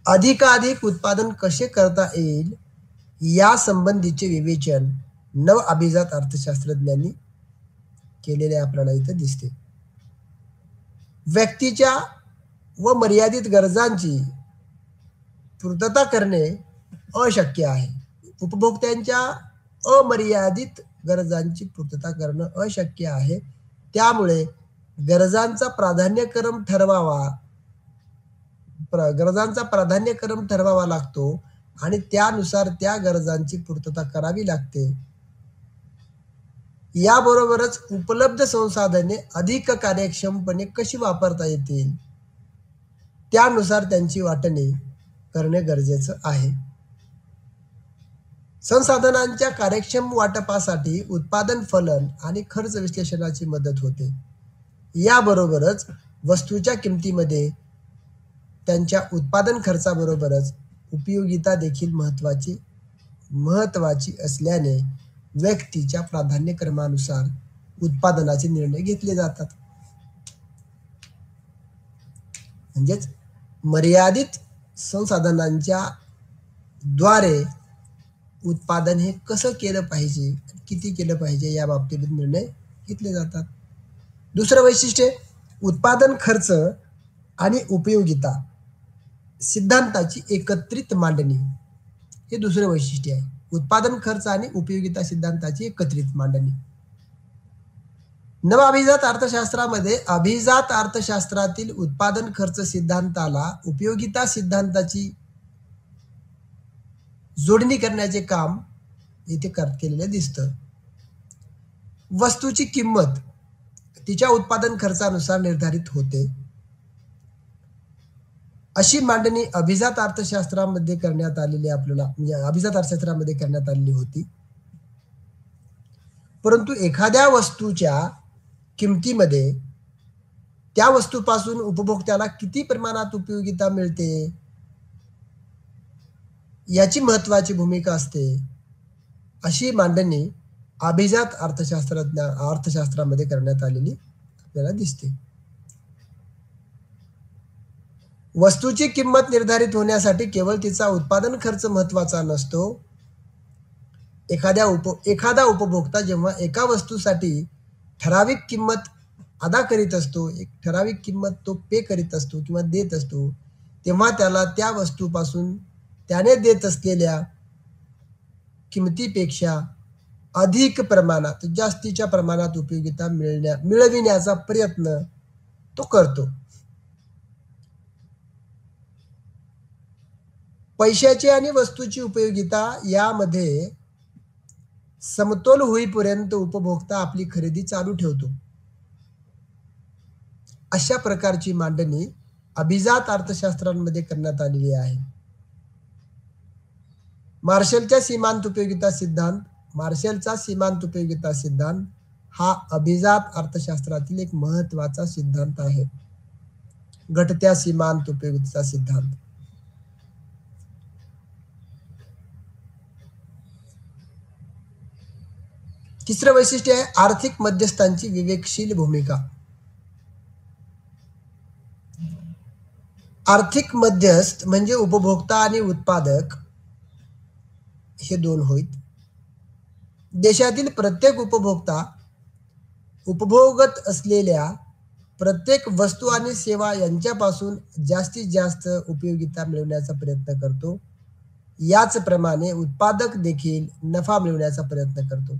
अधिकाधिक उत्पादन कसे करता येईल या संबंधीचे विवेचन नव अभिजात अर्थशास्त्रज्ञांनी केलेले आपल्याला इथे दिसते. व्यक्तीच्या व मर्यादित गरजांची पूर्तता करणे अशक्य आहे. उपभोक्त्यांच्या अमर्यादित गरजांची पूर्तता करणं अशक्य आहे. त्यामुळे गरजांचा प्राधान्यक्रम ठरवावा लागतो आणि त्यानुसार त्या गरजांची पूर्तता करावी लागते. याबरोबरच उपलब्ध संसाधने अधिक कार्यक्षमपणे कशी वापरता येतील त्यानुसार त्यांची वाटणी करणे गरजेचं आहे. संसाधनांच्या कार्यक्षम वाटपासाठी उत्पादन फलन आणि खर्च विश्लेषणाची मदत होते. याबरोबरच वस्तूच्या किमतीमध्ये त्यांच्या उत्पादन खर्चाबरोबरच उपयोगिता देखील महत्वाची असल्याने व्यक्तीच्या प्राधान्यक्रमानुसार उत्पादनाचे निर्णय घेतले जातात. म्हणजेच मर्यादित संसाधनांच्या द्वारे उत्पादन हे कसं केलं पाहिजे, किती केलं पाहिजे या बाबतीत निर्णय घेतले जातात. दुसरं वैशिष्ट्य, उत्पादन खर्च आणि उपयोगिता सिद्धांताची एकत्रित मांडणी. हे दुसरे वैशिष्ट्य आहे, उत्पादन खर्च आणि उपयोगिता सिद्धांताची एकत्रित मांडणी. नव अभिजात अर्थशास्त्रामध्ये अभिजात अर्थशास्त्रातील उत्पादन खर्च सिद्धांताला उपयोगिता सिद्धांताची जोडणी करण्याचे काम इथे केलेले दिसतं. वस्तूची किंमत तिच्या उत्पादन खर्चानुसार निर्धारित होते, अशी मांडणी अभिजात अर्थशास्त्रामध्ये करण्यात आलेली अभिजात अर्थशास्त्रामध्ये करण्यात आलेली होती. परंतु एखाद्या वस्तूच्या किमतीमध्ये त्या वस्तूपासून उपभोक्त्याला किती प्रमाणात उपयोगिता मिळते याची महत्वाची भूमिका असते. अशी मांडणी अभिजात अर्थशास्त्रामध्ये करण्यात आलेली आपल्याला दिसते. वस्तूची किंमत निर्धारित होण्यासाठी केवळ तिचा उत्पादन खर्च महत्त्वाचा नसतो. एखादा उपभोक्ता जेव्हा एका वस्तूसाठी ठराविक किंमत अदा करीत असतो, एक ठराविक किंमत तो पे करीत असतो किंवा देत असतो, तेव्हा त्याला त्या वस्तूपासून त्याने देत असलेल्या किमतीपेक्षा अधिक प्रमाणात, जास्तीच्या प्रमाणात उपयोगिता मिळविण्याचा प्रयत्न तो करतो. पैशाची आणि वस्तूची उपयोगिता यामध्ये समतोल होईपर्यंत उपभोक्ता आपली खरेदी चालू ठेवतो. अशा प्रकारची मांडणी अभिजात अर्थशास्त्रांमध्ये करण्यात आलेली आहे. मार्शलचा सीमांत उपयोगिता सिद्धांत हा अभिजात अर्थशास्त्रातील एक महत्त्वाचा सिद्धांत आहे. घटत्या सीमांत उपयोगिता सिद्धांत. तिसरं वैशिष्ट्य आहे आर्थिक मध्यस्थांची विवेकशील भूमिका. आर्थिक मध्यस्थ म्हणजे उपभोक्ता आणि उत्पादक हे दोन होत. देशातील प्रत्येक उपभोक्ता उपभोगत असलेल्या प्रत्येक वस्तू आणि सेवा यांच्यापासून जास्तीत जास्त उपयोगिता मिळवण्याचा प्रयत्न करतो. याचप्रमाणे उत्पादक देखील नफा मिळवण्याचा प्रयत्न करतो.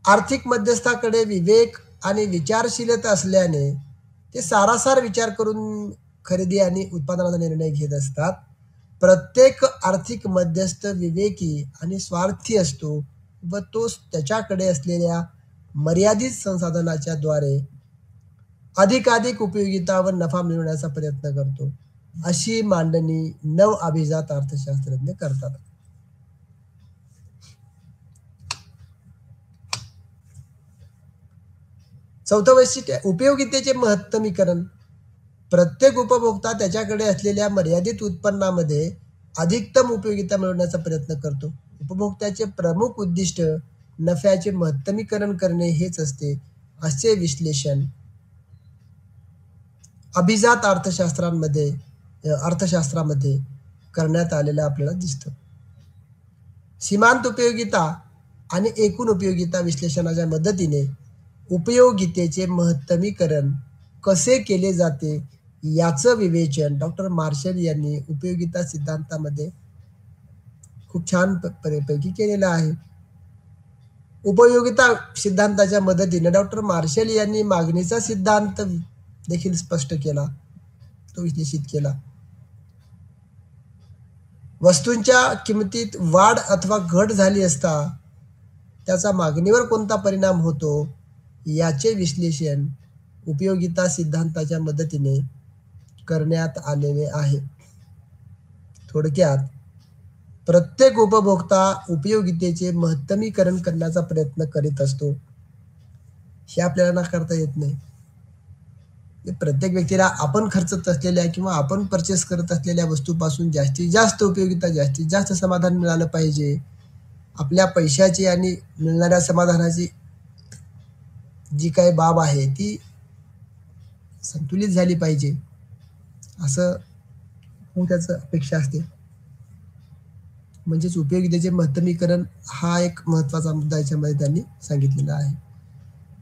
आर्थिक मध्यस्थाकडे विवेक आणि विचारशीलता असल्याने ते सारासार विचार करून खरेदी आणि उत्पादनाचा निर्णय घेत असतात. प्रत्येक आर्थिक मध्यस्थ विवेकी आणि स्वार्थी असतो व तो त्याच्याकडे असलेल्या मर्यादित संसाधनाच्या द्वारे अधिकाधिक उपयोगिता व नफा मिळवण्याचा प्रयत्न करतो. अशी मांडणी नव अभिजात अर्थशास्त्रज्ञ करतात. चौथं वैशिष्ट्य उपयोगितेचे महत्तमीकरण. प्रत्येक उपभोक्ता त्याच्याकडे असलेल्या मर्यादित उत्पन्नामध्ये अधिकतम उपयोगिता मिळवण्याचा प्रयत्न करतो. उपभोक्त्याचे प्रमुख उद्दिष्ट नफ्याचे महत्तमीकरण करणे हेच असते, असे विश्लेषण अभिजात अर्थशास्त्रामध्ये करण्यात आलेलं आपल्याला दिसतं. सीमांत उपयोगिता आणि एकूण उपयोगिता विश्लेषणाच्या मदतीने उपयोगितेचे महत्तमीकरण कसे केले जाते याचं विवेचन डॉक्टर मार्शल यांनी उपयोगिता सिद्धांतामध्ये खूप छान पैकी केलेलं आहे. उपयोगिता सिद्धांताच्या मदतीने डॉक्टर मार्शल यांनी मागणीचा सिद्धांत देखील स्पष्ट केला, तो विश्लेषित केला. वस्तूंच्या किमतीत वाढ अथवा घट झाली असता त्याचा मागणीवर कोणता परिणाम होतो याचे विश्लेषण उपयोगिता सिद्धांताच्या मदतीने करण्यात आलेले आहे. थोडक्यात प्रत्येक उपभोक्ता उपयोगितेचे महत्तमीकरण करण्याचा प्रयत्न करीत असतो, हे आपल्याला नाकारता येत नाही. प्रत्येक व्यक्तीला आपण खर्चत असलेल्या किंवा आपण परचेस करत असलेल्या वस्तूपासून जास्तीत जास्त उपयोगिता, जास्तीत जास्त समाधान मिळालं पाहिजे. आपल्या पैशाची आणि मिळणाऱ्या समाधानाची जी काही बाब आहे ती संतुलित झाली पाहिजे, असं त्याचं अपेक्षा असते. म्हणजेच उपयोगितेचे महत्तमीकरण हा एक महत्त्वाचा मुद्दा याच्यामध्ये त्यांनी सांगितलेला आहे.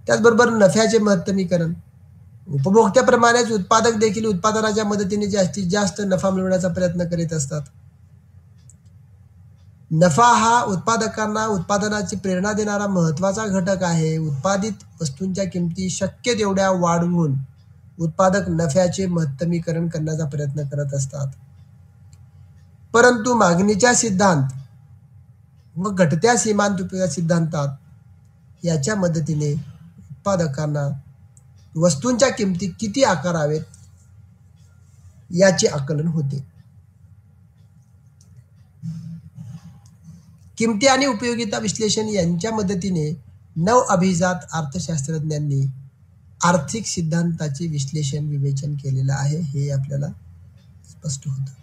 त्याचबरोबर नफ्याचे महत्तमीकरण. उपभोक्त्याप्रमाणेच उत्पादक देखील उत्पादनाच्या मदतीने जास्तीत जास्त नफा मिळवण्याचा प्रयत्न करीत असतात. नफा हा उत्पादकांना उत्पादनाची प्रेरणा देणारा महत्त्वाचा घटक आहे. उत्पादित वस्तूंच्या किमती शक्य तेवढ्या वाढवून उत्पादक नफ्याचे महत्तमीकरण करण्याचा प्रयत्न करत असतात. परंतु मागणीच्या सिद्धांत व घटत्या सीमांत उपयोगिता सिद्धांतात याच्या मदतीने उत्पादकांना वस्तूंच्या किमती किती आकारावेत याचे आकलन होते. किमती आणि उपयोगिता विश्लेषण यांच्या मदतीने नव अभिजात अर्थशास्त्रज्ञांनी आर्थिक सिद्धांताचे विश्लेषण विवेचन केलेलं आहे, हे आपल्याला स्पष्ट होतं.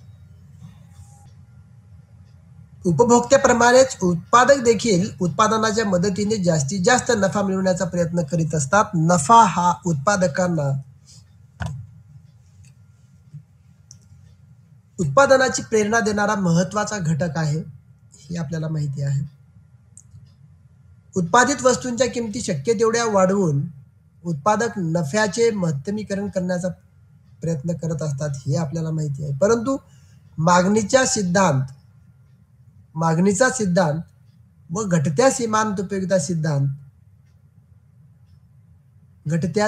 उपभोक्त्याप्रमाणेच उत्पादक देखील उत्पादनाच्या मदतीने जास्तीत जास्त नफा मिळवण्याचा प्रयत्न करीत असतात. नफा हा उत्पादकांना उत्पादनाची प्रेरणा देणारा महत्वाचा घटक आहे हे आपल्याला माहिती आहे. उत्पादित वस्तूंच्या किमती शक्य तेवढ्या वाढवून उत्पादक नफ्याचे महत्तमीकरण करण्याचा प्रयत्न करत असतात हे आपल्याला माहिती आहे. परंतु मागणीचा सिद्धांत मागणीचा सिद्धांत व घटत्या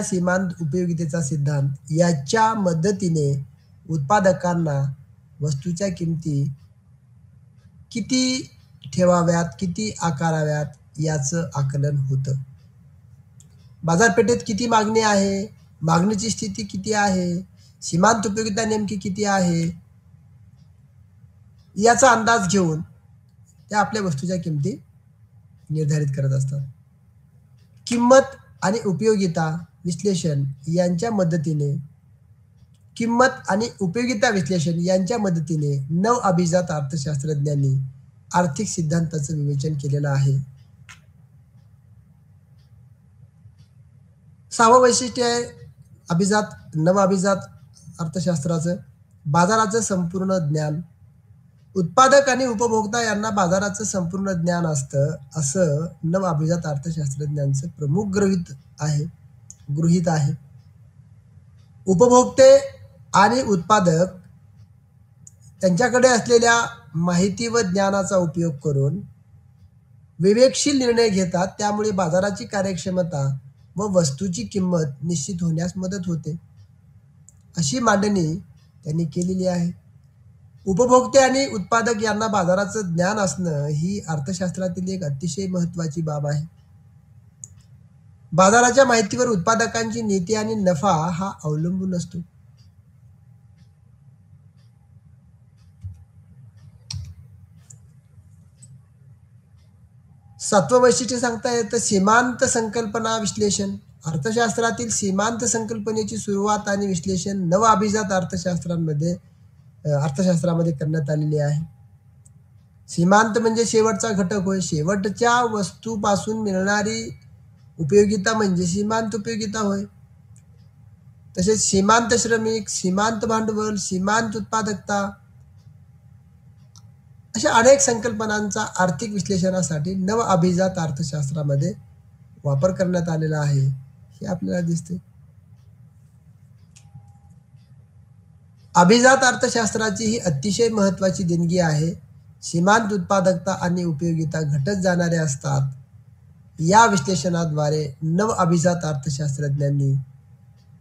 सीमांत उपयोगितेचा सिद्धांत याच्या मदतीने उत्पादकांना वस्तूच्या किमती किती ठेवाव्यात, किती आकाराव्यात याचं आकलन होतं. बाजारपेठेत किती मागणी आहे, मागणीची स्थिती किती आहे, सीमांत उपयोगिता नेमकी किती आहे याचा अंदाज घेऊन त्या आपल्या वस्तूच्या किमती निर्धारित करत असतात. किंमत आणि उपयोगिता विश्लेषण यांच्या मदतीने नव अभिजात अर्थशास्त्रज्ञांनी आर्थिक सिद्धांताचं विवेचन केलेलं आहे. 6वं वैशिष्ट्य आहे नव अभिजात अर्थशास्त्राचं बाजाराचं संपूर्ण ज्ञान. उत्पादक आणि उपभोक्ता यांना बाजाराचं संपूर्ण ज्ञान असतं असं नव अभिजात अर्थशास्त्रज्ञांचं प्रमुख गृहीत आहे. उपभोक्ते आणि उत्पादक त्यांच्याकडे असलेल्या माहिती व ज्ञानाचा उपयोग करून विवेकशील निर्णय घेतात. त्यामुळे बाजाराची कार्यक्षमता व वस्तूची किंमत निश्चित होण्यास मदत होते, अशी मांडणी त्यांनी केलेली आहे. उपभोक्ते आणि उत्पादक यांना बाजाराचं ज्ञान असणं ही अर्थशास्त्रातील एक अतिशय महत्त्वाची बाब आहे. बाजाराच्या माहितीवर उत्पादकांची नीती आणि नफा हा अवलंबून असतो. सातवं वैशिष्ट्य सांगता येतं सीमांत संकल्पना विश्लेषण. अर्थशास्त्रातील सीमांत संकल्पनेची सुरुवात आणि विश्लेषण नव अभिजात अर्थशास्त्रामध्ये करण्यात आलेली आहे. सीमांत म्हणजे शेवटचा घटक होय. शेवटच्या वस्तूपासून मिळणारी उपयोगिता म्हणजे सीमांत उपयोगिता होय. तसेच सीमांत श्रमिक, सीमांत भांडवल, सीमांत उत्पादकता अशा अनेक संकल्पनांचा आर्थिक विश्लेषणासाठी नव अभिजात अर्थशास्त्रामध्ये वापर करण्यात आलेला आहे हे आपल्याला दिसते. अभिजात अर्थशास्त्राची ही अतिशय महत्त्वाची देणगी आहे. सीमांत उत्पादकता आणि उपयोगिता घटत जाणारे असतात. या विश्लेषणाद्वारे नव अभिजात अर्थशास्त्रज्ञांनी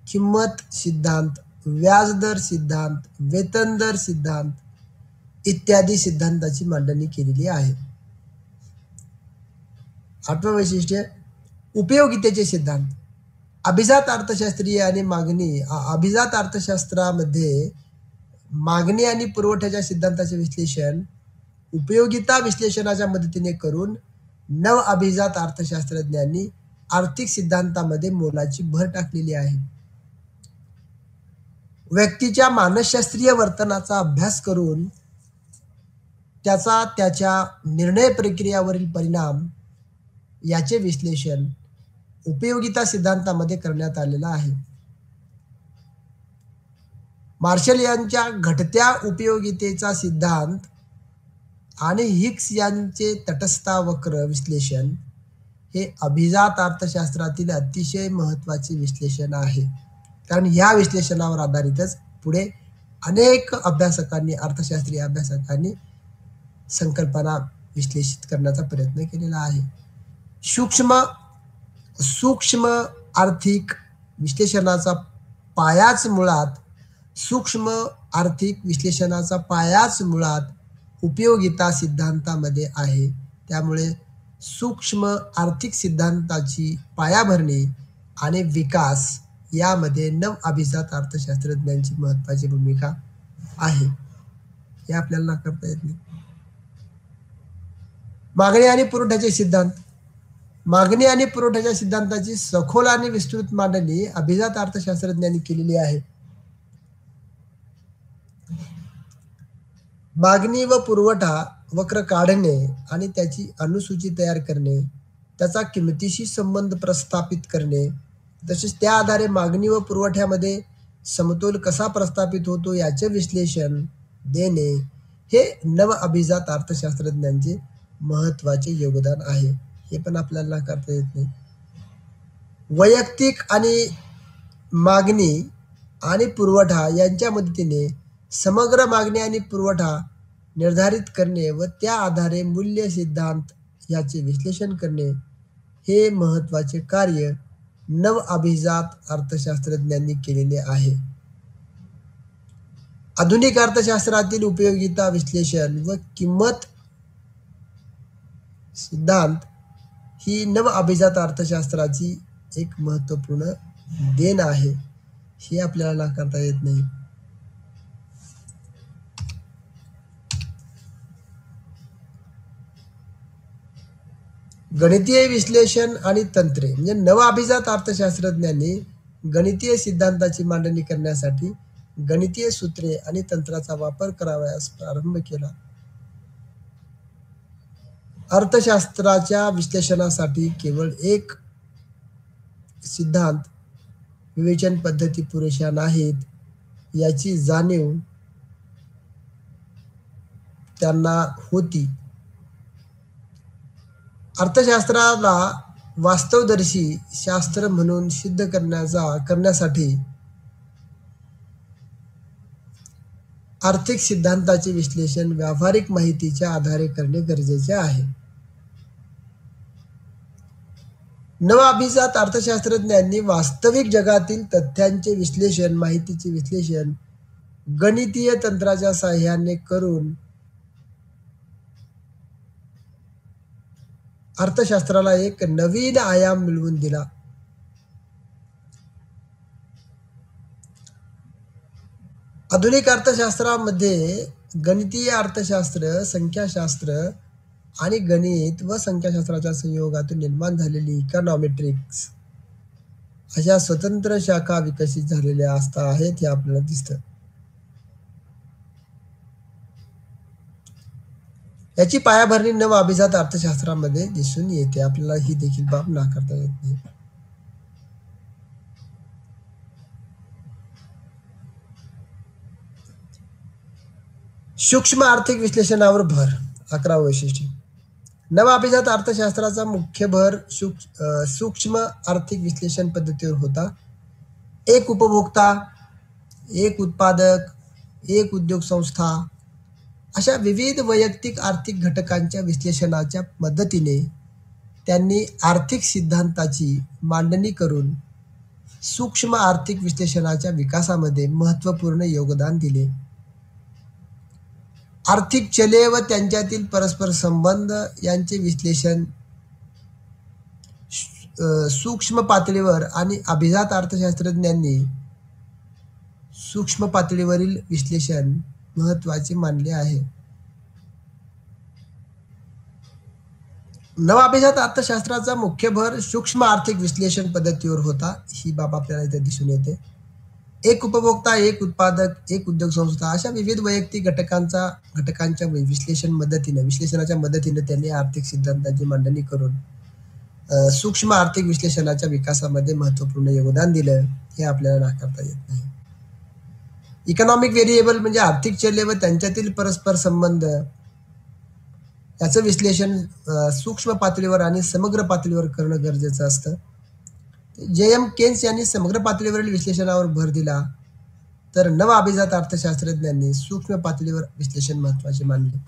किंमत सिद्धांत, व्याजदर सिद्धांत, वेतन दर सिद्धांत इत्यादी सिद्धांताची मांडणी केलेली आहे. 8वं वैशिष्ट्य उपयोगितेचे सिद्धांत. अभिजात अर्थशास्त्रामध्ये मागणी आणि पुरवठ्याच्या सिद्धांताचे विश्लेषण उपयोगिता विश्लेषणाच्या मदतीने करून नव अभिजात अर्थशास्त्रज्ञांनी आर्थिक सिद्धांतामध्ये मोलाची भर टाकलेली आहे. व्यक्तीच्या मानसशास्त्रीय वर्तनाचा अभ्यास करून त्याचा त्याच्या निर्णय प्रक्रियावरील परिणाम याचे विश्लेषण उपयोगिता सिद्धांतामध्ये करण्यात आलेलं आहे. मार्शल यांच्या घटत्या उपयोगितेचा सिद्धांत आणि हिक्स यांचे तटस्थता वक्र विश्लेषण हे अभिजात अर्थशास्त्रातील अतिशय महत्त्वाचे विश्लेषण आहे. कारण ह्या विश्लेषणावर आधारितच पुढे अनेक अर्थशास्त्रीय अभ्यासकांनी संकल्पना विश्लेषित करण्याचा प्रयत्न केलेला आहे. सूक्ष्म आर्थिक विश्लेषणाचा पायाच मुळात उपयोगिता सिद्धांतामध्ये आहे. त्यामुळे सूक्ष्म आर्थिक सिद्धांताची पायाभरणी आणि विकास यामध्ये नव अभिजात अर्थशास्त्रज्ञांची महत्त्वाची भूमिका आहे हे आपल्याला नाकारता येत नाही. मागणी आणि पुरवठ्याचे सिद्धांत. मागणी आणि पुरवठ्याच्या सिद्धांताची सखोल आणि विस्तृत मांडणी अभिजात अर्थशास्त्रज्ञांनी केलेली आहे. मागणी व पुरवठा वक्र काढणे आणि त्याची अनुसूची तयार करणे, त्याचा किंमतीशी संबंध प्रस्थापित करणे, तसेच त्या आधारे मागणी व पुरवठ्यामध्ये समतोल कसा प्रस्थापित होतो याचे विश्लेषण देणे हे नव अभिजात अर्थशास्त्रज्ञांचे महत्वाचे योगदान आहे. हे पण आपल्याला नाकारता येत नाही. वैयक्तिक आणि मागणी आणि पुरवठा यांच्या मदतीने समग्र मागणी आणि पुरवठा निर्धारित करणे व त्या आधारे मूल्य सिद्धांत याचे विश्लेषण करणे हे महत्वाचे कार्य नव अभिजात अर्थशास्त्रज्ञांनी केलेले आहे. आधुनिक अर्थशास्त्रातील उपयोगिता विश्लेषण व किंमत सिद्धांत ही नव अभिजात अर्थशास्त्राची एक महत्वपूर्ण देण आहे. हे आपल्याला नाकारता येत नाही. गणितीय विश्लेषण आणि तंत्रे म्हणजे नव अभिजात अर्थशास्त्रज्ञांनी गणितीय सिद्धांताची मांडणी करण्यासाठी गणितीय सूत्रे आणि तंत्राचा वापर करावयास प्रारंभ केला. अर्थशास्त्राच्या विश्लेषणासाठी केवळ एक सिद्धांत विवेचन पद्धती पुरेशा नाहीत याची जाणीव त्यांना होती. अर्थशास्त्राला वास्तवदर्शी शास्त्र म्हणून सिद्ध करण्यासाठी आर्थिक सिद्धांताचे विश्लेषण व्यावहारिक माहितीच्या आधारे करणे गरजेचे आहे. नव अभिजात अर्थशास्त्रज्ञांनी वास्तविक जगातील तथ्यांचे विश्लेषण, माहितीचे विश्लेषण गणितीय तंत्राच्या साहाय्याने करून अर्थशास्त्राला एक नवीन आयाम मिळवून दिला. आधुनिक अर्थशास्त्रामध्ये गणितीय अर्थशास्त्र, संख्याशास्त्र आणि गणित व संख्याशास्त्राच्या संयोगातून निर्माण झालेली इकॉनॉमेट्रिक्स अशा स्वतंत्र शाखा विकसित झालेल्या आहेत हे आपल्याला दिसतं. याची पायाभरणी नव अभिजात अर्थशास्त्रामध्ये दिसून येते. आपल्याला ही देखील बाब नाकारता येत नाही. सूक्ष्म आर्थिक विश्लेषणावर भर. 11 वैशिष्ट्ये. नव अभिजात अर्थशास्त्राचा मुख्य भर सूक्ष्म आर्थिक विश्लेषण पद्धतीवर होता. एक उपभोक्ता, एक उत्पादक, एक उद्योग संस्था अशा विविध वैयक्तिक आर्थिक घटकांच्या विश्लेषणाच्या मदतीने त्यांनी आर्थिक सिद्धांताची मांडणी करून सूक्ष्म आर्थिक विश्लेषणाच्या विकासामध्ये महत्त्वपूर्ण योगदान दिले. आर्थिक चले व त्यांच्यातील परस्पर संबंध यांचे विश्लेषण सूक्ष्म पातळीवर आणि अभिजात अर्थशास्त्रज्ञांनी सूक्ष्म पातळीवरील विश्लेषण महत्त्वाचे मानले आहे. नव अभिजात अर्थशास्त्राचा मुख्य भर सूक्ष्म आर्थिक विश्लेषण पद्धतीवर होता. ही बाब आपल्याला इथे दिसून येते. एक उपभोक्ता, एक उत्पादक, एक उद्योग संस्था अशा विविध वैयक्तिक घटकांच्या विश्लेषणाच्या मदतीने त्यांनी आर्थिक सिद्धांताची मांडणी करून सूक्ष्म आर्थिक विश्लेषणाच्या विकासामध्ये महत्त्वपूर्ण योगदान दिलं. हे आपल्याला नाकारता येत नाही. इकॉनॉमिक व्हेरिएबल म्हणजे आर्थिक चले व त्यांच्यातील परस्पर संबंध याचं विश्लेषण सूक्ष्म पातळीवर आणि समग्र पातळीवर करणं गरजेचं असतं. J.M. केन्स यांनी समग्र पातळीवरील विश्लेषणावर भर दिला, तर नव अभिजात अर्थशास्त्रज्ञांनी सूक्ष्म पातळीवर विश्लेषण महत्त्वाचे मानले.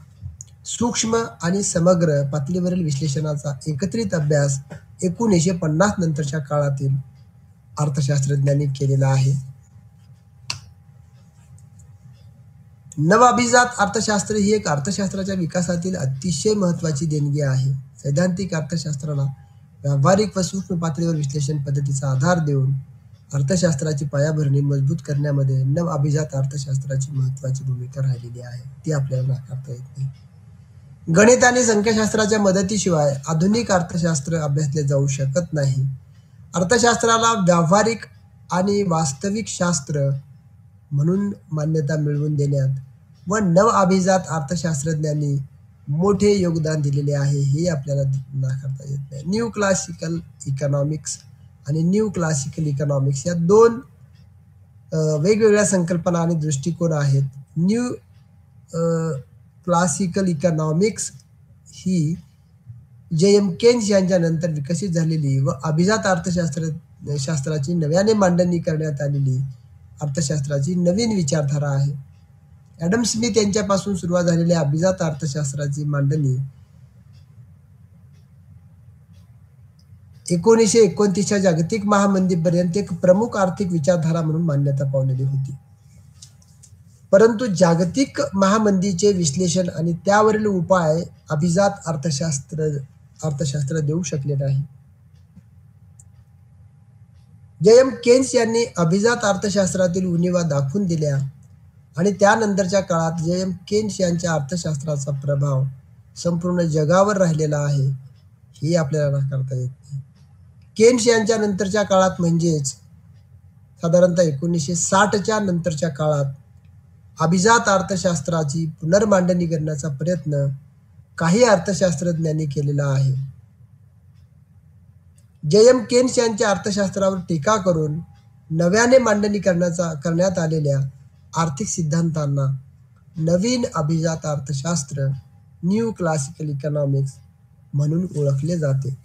सूक्ष्म आणि समग्र पातळीवरील विश्लेषणाचा एकत्रित अभ्यास 1950 नंतरच्या काळातील अर्थशास्त्रज्ञांनी केलेला आहे. नव अभिजात अर्थशास्त्र ही एक अर्थशास्त्राच्या विकासातील अतिशय महत्त्वाची देणगी आहे. सैद्धांतिक अर्थशास्त्राला व्यावहारिक व सूक्ष्म पातळीवर विश्लेषण पद्धतीचा आधार देऊन अर्थशास्त्राची पायाभरणी मजबूत करण्यामध्ये नव अभिजात अर्थशास्त्राची महत्त्वाची भूमिका राहिलेली आहे. ती आपल्याला नाकारता येत नाही. गणित आणि संख्याशास्त्राच्या मदतीशिवाय आधुनिक अर्थशास्त्र अभ्यासले जाऊ शकत नाही. अर्थशास्त्राला व्यावहारिक आणि वास्तविक शास्त्र म्हणून मान्यता मिळवून देण्यात व नव अभिजात अर्थशास्त्रज्ञांनी मोठे योगदान दिलेले आहे. हे आपल्याला नाकारता येत नाही. न्यू क्लासिकल इकॉनॉमिक्स आणि न्यू क्लासिकल इकॉनॉमिक्स या दोन वेगवेगळ्या संकल्पना आणि दृष्टिकोन आहेत. न्यू क्लासिकल इकॉनॉमिक्स ही जे.एम. केन्स यांच्या नंतर विकसित झालेली व अभिजात शास्त्राची नव्याने मांडणी करण्यात आलेली अर्थशास्त्राची नवीन विचारधारा आहे. ॲडम स्मिथ यांच्यापासून सुरुवात झालेल्या अभिजात अर्थशास्त्राची मांडणी 1929च्या जागतिक महामंदीपर्यंत एक प्रमुख आर्थिक विचारधारा म्हणून मान्यता पावलेली होती. परंतु जागतिक महामंदीचे विश्लेषण आणि त्यावरील उपाय अभिजात अर्थशास्त्र देऊ शकले नाही. जे.एम. केन्स यांनी अभिजात अर्थशास्त्रातील उणिवा दाखवून दिल्या आणि त्यानंतरच्या काळात जे.एम. केन्स यांच्या अर्थशास्त्राचा प्रभाव संपूर्ण जगावर राहिलेला आहे, हे आपल्याला नाकारता येत नाही. केन्स यांच्या नंतरच्या काळात म्हणजेच साधारणतः 1960च्या नंतरच्या काळात अभिजात अर्थशास्त्राची पुनर्मांडणी करण्याचा प्रयत्न काही अर्थशास्त्रज्ञांनी केलेला आहे. जे.एम. केन्स यांच्या अर्थशास्त्रावर टीका करून नव्याने मांडणी करण्यात आलेल्या आर्थिक सिद्धांतांना नवीन अभिजात अर्थशास्त्र, न्यू क्लासिकल इकॉनॉमिक्स म्हणून ओळखले जाते.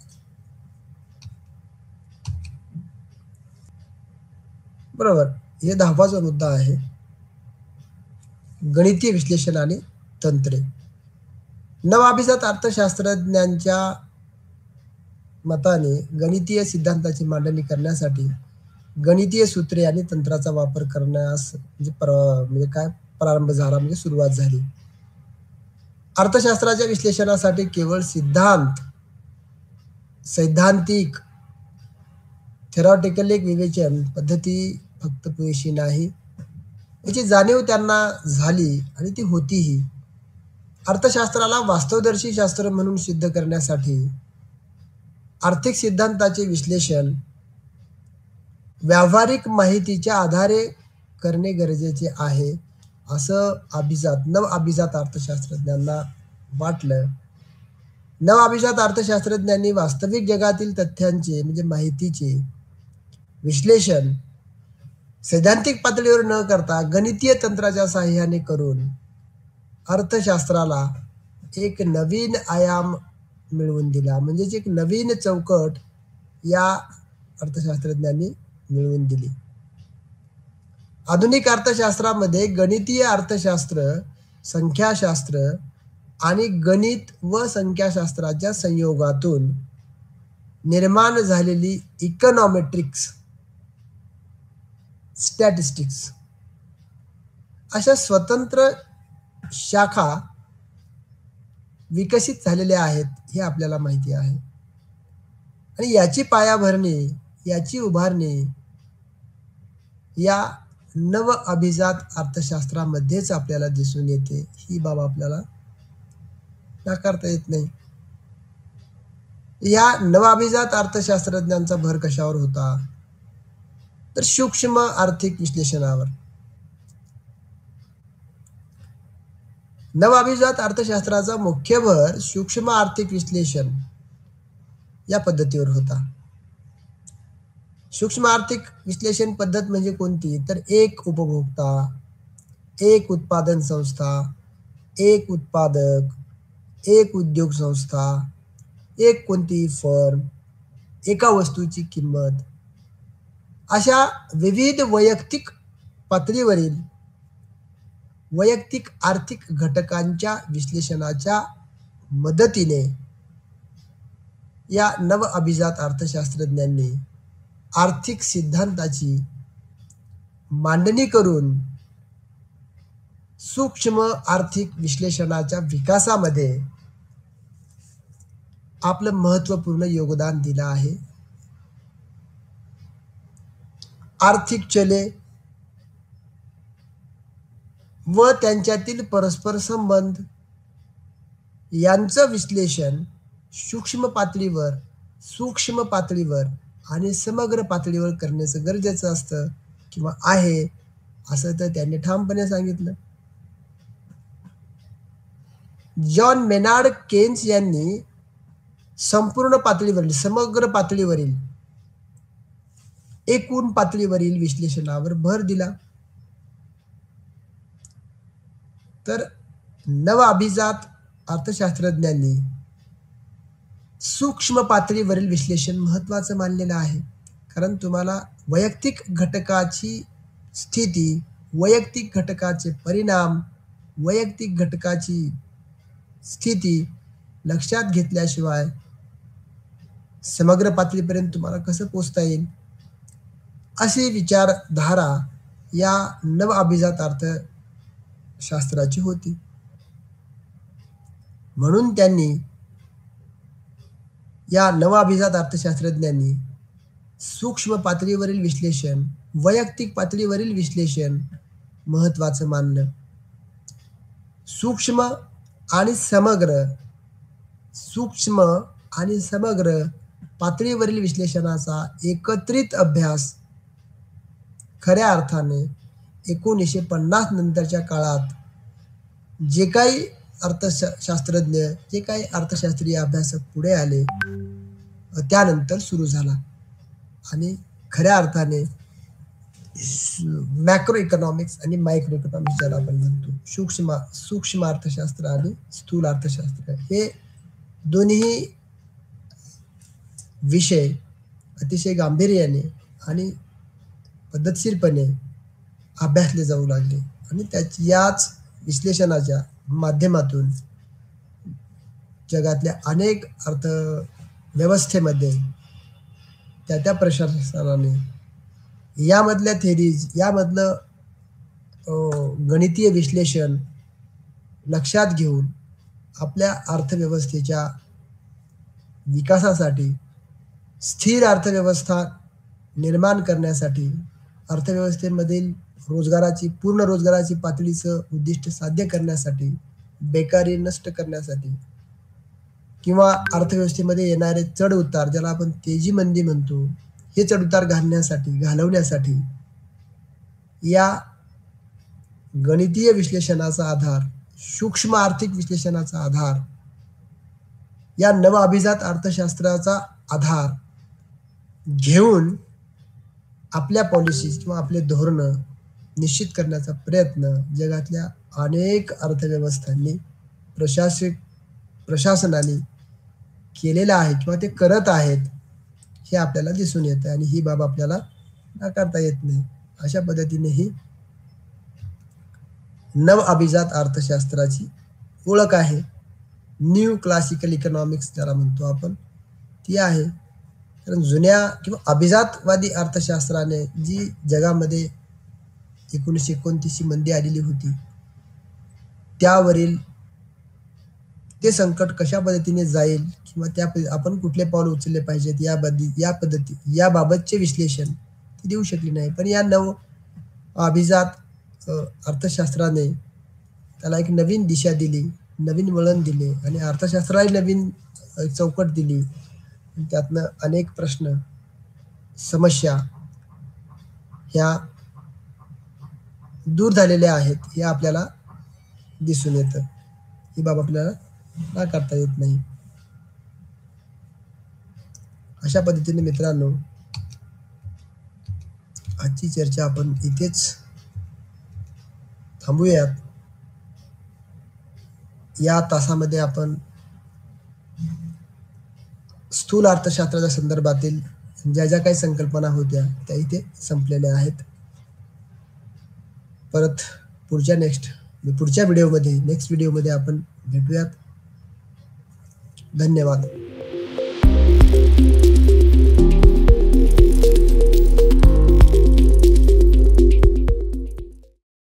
बरोबर. हे 10वाचा मुद्दा आहे, गणितीय विश्लेषण आणि तंत्रे. नवअभिजात अर्थशास्त्रज्ञांच्या मताने गणितीय सिद्धांताची मांडणी करण्यासाठी गणितीय सूत्रे आणि तंत्राचा वापर करण्यास प्रारंभ झाला, म्हणजे सुरुवात झाली. अर्थशास्त्राच्या विश्लेषणासाठी केवळ सैद्धांतिक थेरॉटिकल विवेचन पद्धती फक्त पुरेशी नाही, याची जाणीव त्यांना झाली आणि ती होतीही. अर्थशास्त्राला वास्तवदर्शी शास्त्र म्हणून सिद्ध करण्यासाठी आर्थिक सिद्धांताचे विश्लेषण व्यावहारिक माहितीच्या आधारे करणे गरजेचे आहे, असं नवअभिजात अर्थशास्त्रज्ञांना वाटलं. नवअभिजात अर्थशास्त्रज्ञांनी वास्तविक जगातील तथ्यांचे म्हणजे माहितीचे विश्लेषण सैद्धांतिक पातळीवर न करता गणितीय तंत्राच्या साहाय्याने करून अर्थशास्त्राला एक नवीन आयाम मिळवून दिला, म्हणजेच एक नवीन चौकट या अर्थशास्त्रज्ञांनी मिळवून दिली. आधुनिक अर्थशास्त्रामध्ये गणितीय अर्थशास्त्र, संख्याशास्त्र आणि गणित व संख्याशास्त्राच्या संयोगातून निर्माण झालेली इकॉनॉमेट्रिक्स, स्टॅटिस्टिक्स अशा स्वतंत्र शाखा विकसित झालेल्या आहेत, हे आपल्याला माहिती आहे. आणि याची पायाभरणी, याची उभारणी या नवअभिजात अर्थशास्त्रामध्येच आपल्याला दिसून येते, ही बाब आपल्याला नाकारता येत नाही. या नवअभिजात अर्थशास्त्रज्ञांचा भर कशावर होता, तर सूक्ष्म आर्थिक विश्लेषणावर. नवअभिजात अर्थशास्त्राचा मुख्य भर सूक्ष्म आर्थिक विश्लेषण या पद्धतीवर होता. सूक्ष्म आर्थिक विश्लेषण पद्धत म्हणजे कोणती, तर एक उपभोक्ता, एक उत्पादन संस्था, एक उत्पादक, एक उद्योग संस्था, एक कोणतीही फर्म, एका वस्तूची किंमत, अशा विविध वैयक्तिक पातळीवरील वैयक्तिक आर्थिक घटकांच्या विश्लेषणाच्या मदतीने या नवअभिजात अर्थशास्त्रज्ञांनी आर्थिक सिद्धांताची मांडणी करून सूक्ष्म आर्थिक विश्लेषणाच्या विकासामध्ये आपलं महत्त्वपूर्ण योगदान दिलं आहे. आर्थिक चले व त्यांच्यातील परस्पर संबंध यांचं विश्लेषण सूक्ष्म पातळीवर आणि समग्र पातळीवर करण्याचं गरजेचं असतं किंवा आहे, असं तर त्यांनी ठामपणे सांगितलं. जॉन मेनार्ड केन्स यांनी संपूर्ण पातळीवरील, समग्र पातळीवरील, एकूण पातळीवरील विश्लेषणावर भर दिला. तर नव अभिजात अर्थशास्त्रज्ञांनी सूक्ष्म पातळीवरील विश्लेषण महत्वाचं मानलेलं आहे. कारण तुम्हाला वैयक्तिक घटकाची स्थिती, वैयक्तिक घटकाचे परिणाम, वैयक्तिक घटकाची स्थिती लक्षात घेतल्याशिवाय समग्र पातळीपर्यंत तुम्हाला कसं पोहोचता येईल, अशी विचारधारा या नव अभिजात अर्थशास्त्राची होती. म्हणून त्यांनी या नवाभिजात अर्थशास्त्रज्ञांनी सूक्ष्म पातळीवरील विश्लेषण, वैयक्तिक पातळीवरील विश्लेषण महत्वाचं मानलं. सूक्ष्म आणि समग्र पातळीवरील विश्लेषणाचा एकत्रित अभ्यास खऱ्या अर्थाने 1950 नंतरच्या काळात जे काही अर्थशास्त्रीय अभ्यासक पुढे आले त्यानंतर सुरू झाला. आणि खऱ्या अर्थाने मॅक्रो इकॉनॉमिक्स आणि मायक्रो इकॉनॉमिक्स ज्याला आपण म्हणतो, सूक्ष्म अर्थशास्त्र आणि स्थूल अर्थशास्त्र, हे दोन्ही विषय अतिशय गांभीर्याने आणि पद्धतशीरपणे अभ्यासले जाऊ लागले. आणि याच विश्लेषणाच्या माध्यमातून जगातल्या अनेक अर्थव्यवस्थेमध्ये त्या प्रशासनाने यामधल्या थेरीज, यामधलं गणितीय विश्लेषण लक्षात घेऊन आपल्या अर्थव्यवस्थेच्या विकासासाठी, स्थिर अर्थव्यवस्था निर्माण करण्यासाठी, अर्थव्यवस्थेमधील पूर्ण रोजगाराची पातळीचं उद्दिष्ट साध्य करण्यासाठी, बेकारी नष्ट करण्यासाठी किंवा अर्थव्यवस्थेमध्ये येणारे चढ उतार, ज्याला आपण तेजी मंदी म्हणतो, हे चढ उतार घालवण्यासाठी या गणितीय विश्लेषणाचा आधार, सूक्ष्म आर्थिक विश्लेषणाचा आधार, या नव अभिजात अर्थशास्त्राचा आधार घेऊन आपल्या पॉलिसीज किंवा आपले धोरणं निश्चित करण्याचा प्रयत्न जगातल्या अनेक अर्थव्यवस्थांनी, प्रशासनाने केलेला आहे किंवा ते करत आहेत, हे आपल्याला दिसून येतं. आणि ही बाब आपल्याला नाकारता येत नाही. अशा पद्धतीने ही नव अभिजात अर्थशास्त्राची ओळख आहे. न्यू क्लासिकल इकॉनॉमिक्स ज्याला म्हणतो आपण, ती आहे. कारण जुन्या किंवा अभिजातवादी अर्थशास्त्राने जी जगामध्ये 1929 मंदी आलेली होती, त्यावरील ते संकट कशा पद्धतीने जाईल किंवा आपण कुठले पाऊल उचलले पाहिजेत याबाबतचे विश्लेषण ती देऊ शकली नाही. पण या नव अभिजात अर्थशास्त्राने त्याला एक नवीन दिशा दिली, नवीन वळण दिले आणि अर्थशास्त्राला नवीन चौकट दिली. त्यातनं अनेक प्रश्न, समस्या ह्या दूर झालेल्या आहेत, हे आपल्याला दिसून येतं. ही बाब आपल्याला नाकारता येत नाही. अशा पद्धतीने मित्रांनो, आजची चर्चा आपण इथेच थांबूयात. या तासामध्ये आपण स्थूल अर्थशास्त्राच्या संदर्भातील ज्या काही संकल्पना होत्या त्या इथे संपलेल्या आहेत. परत पुढच्या व्हिडिओमध्ये, नेक्स्ट व्हिडिओमध्ये आपण भेटूयात. धन्यवाद.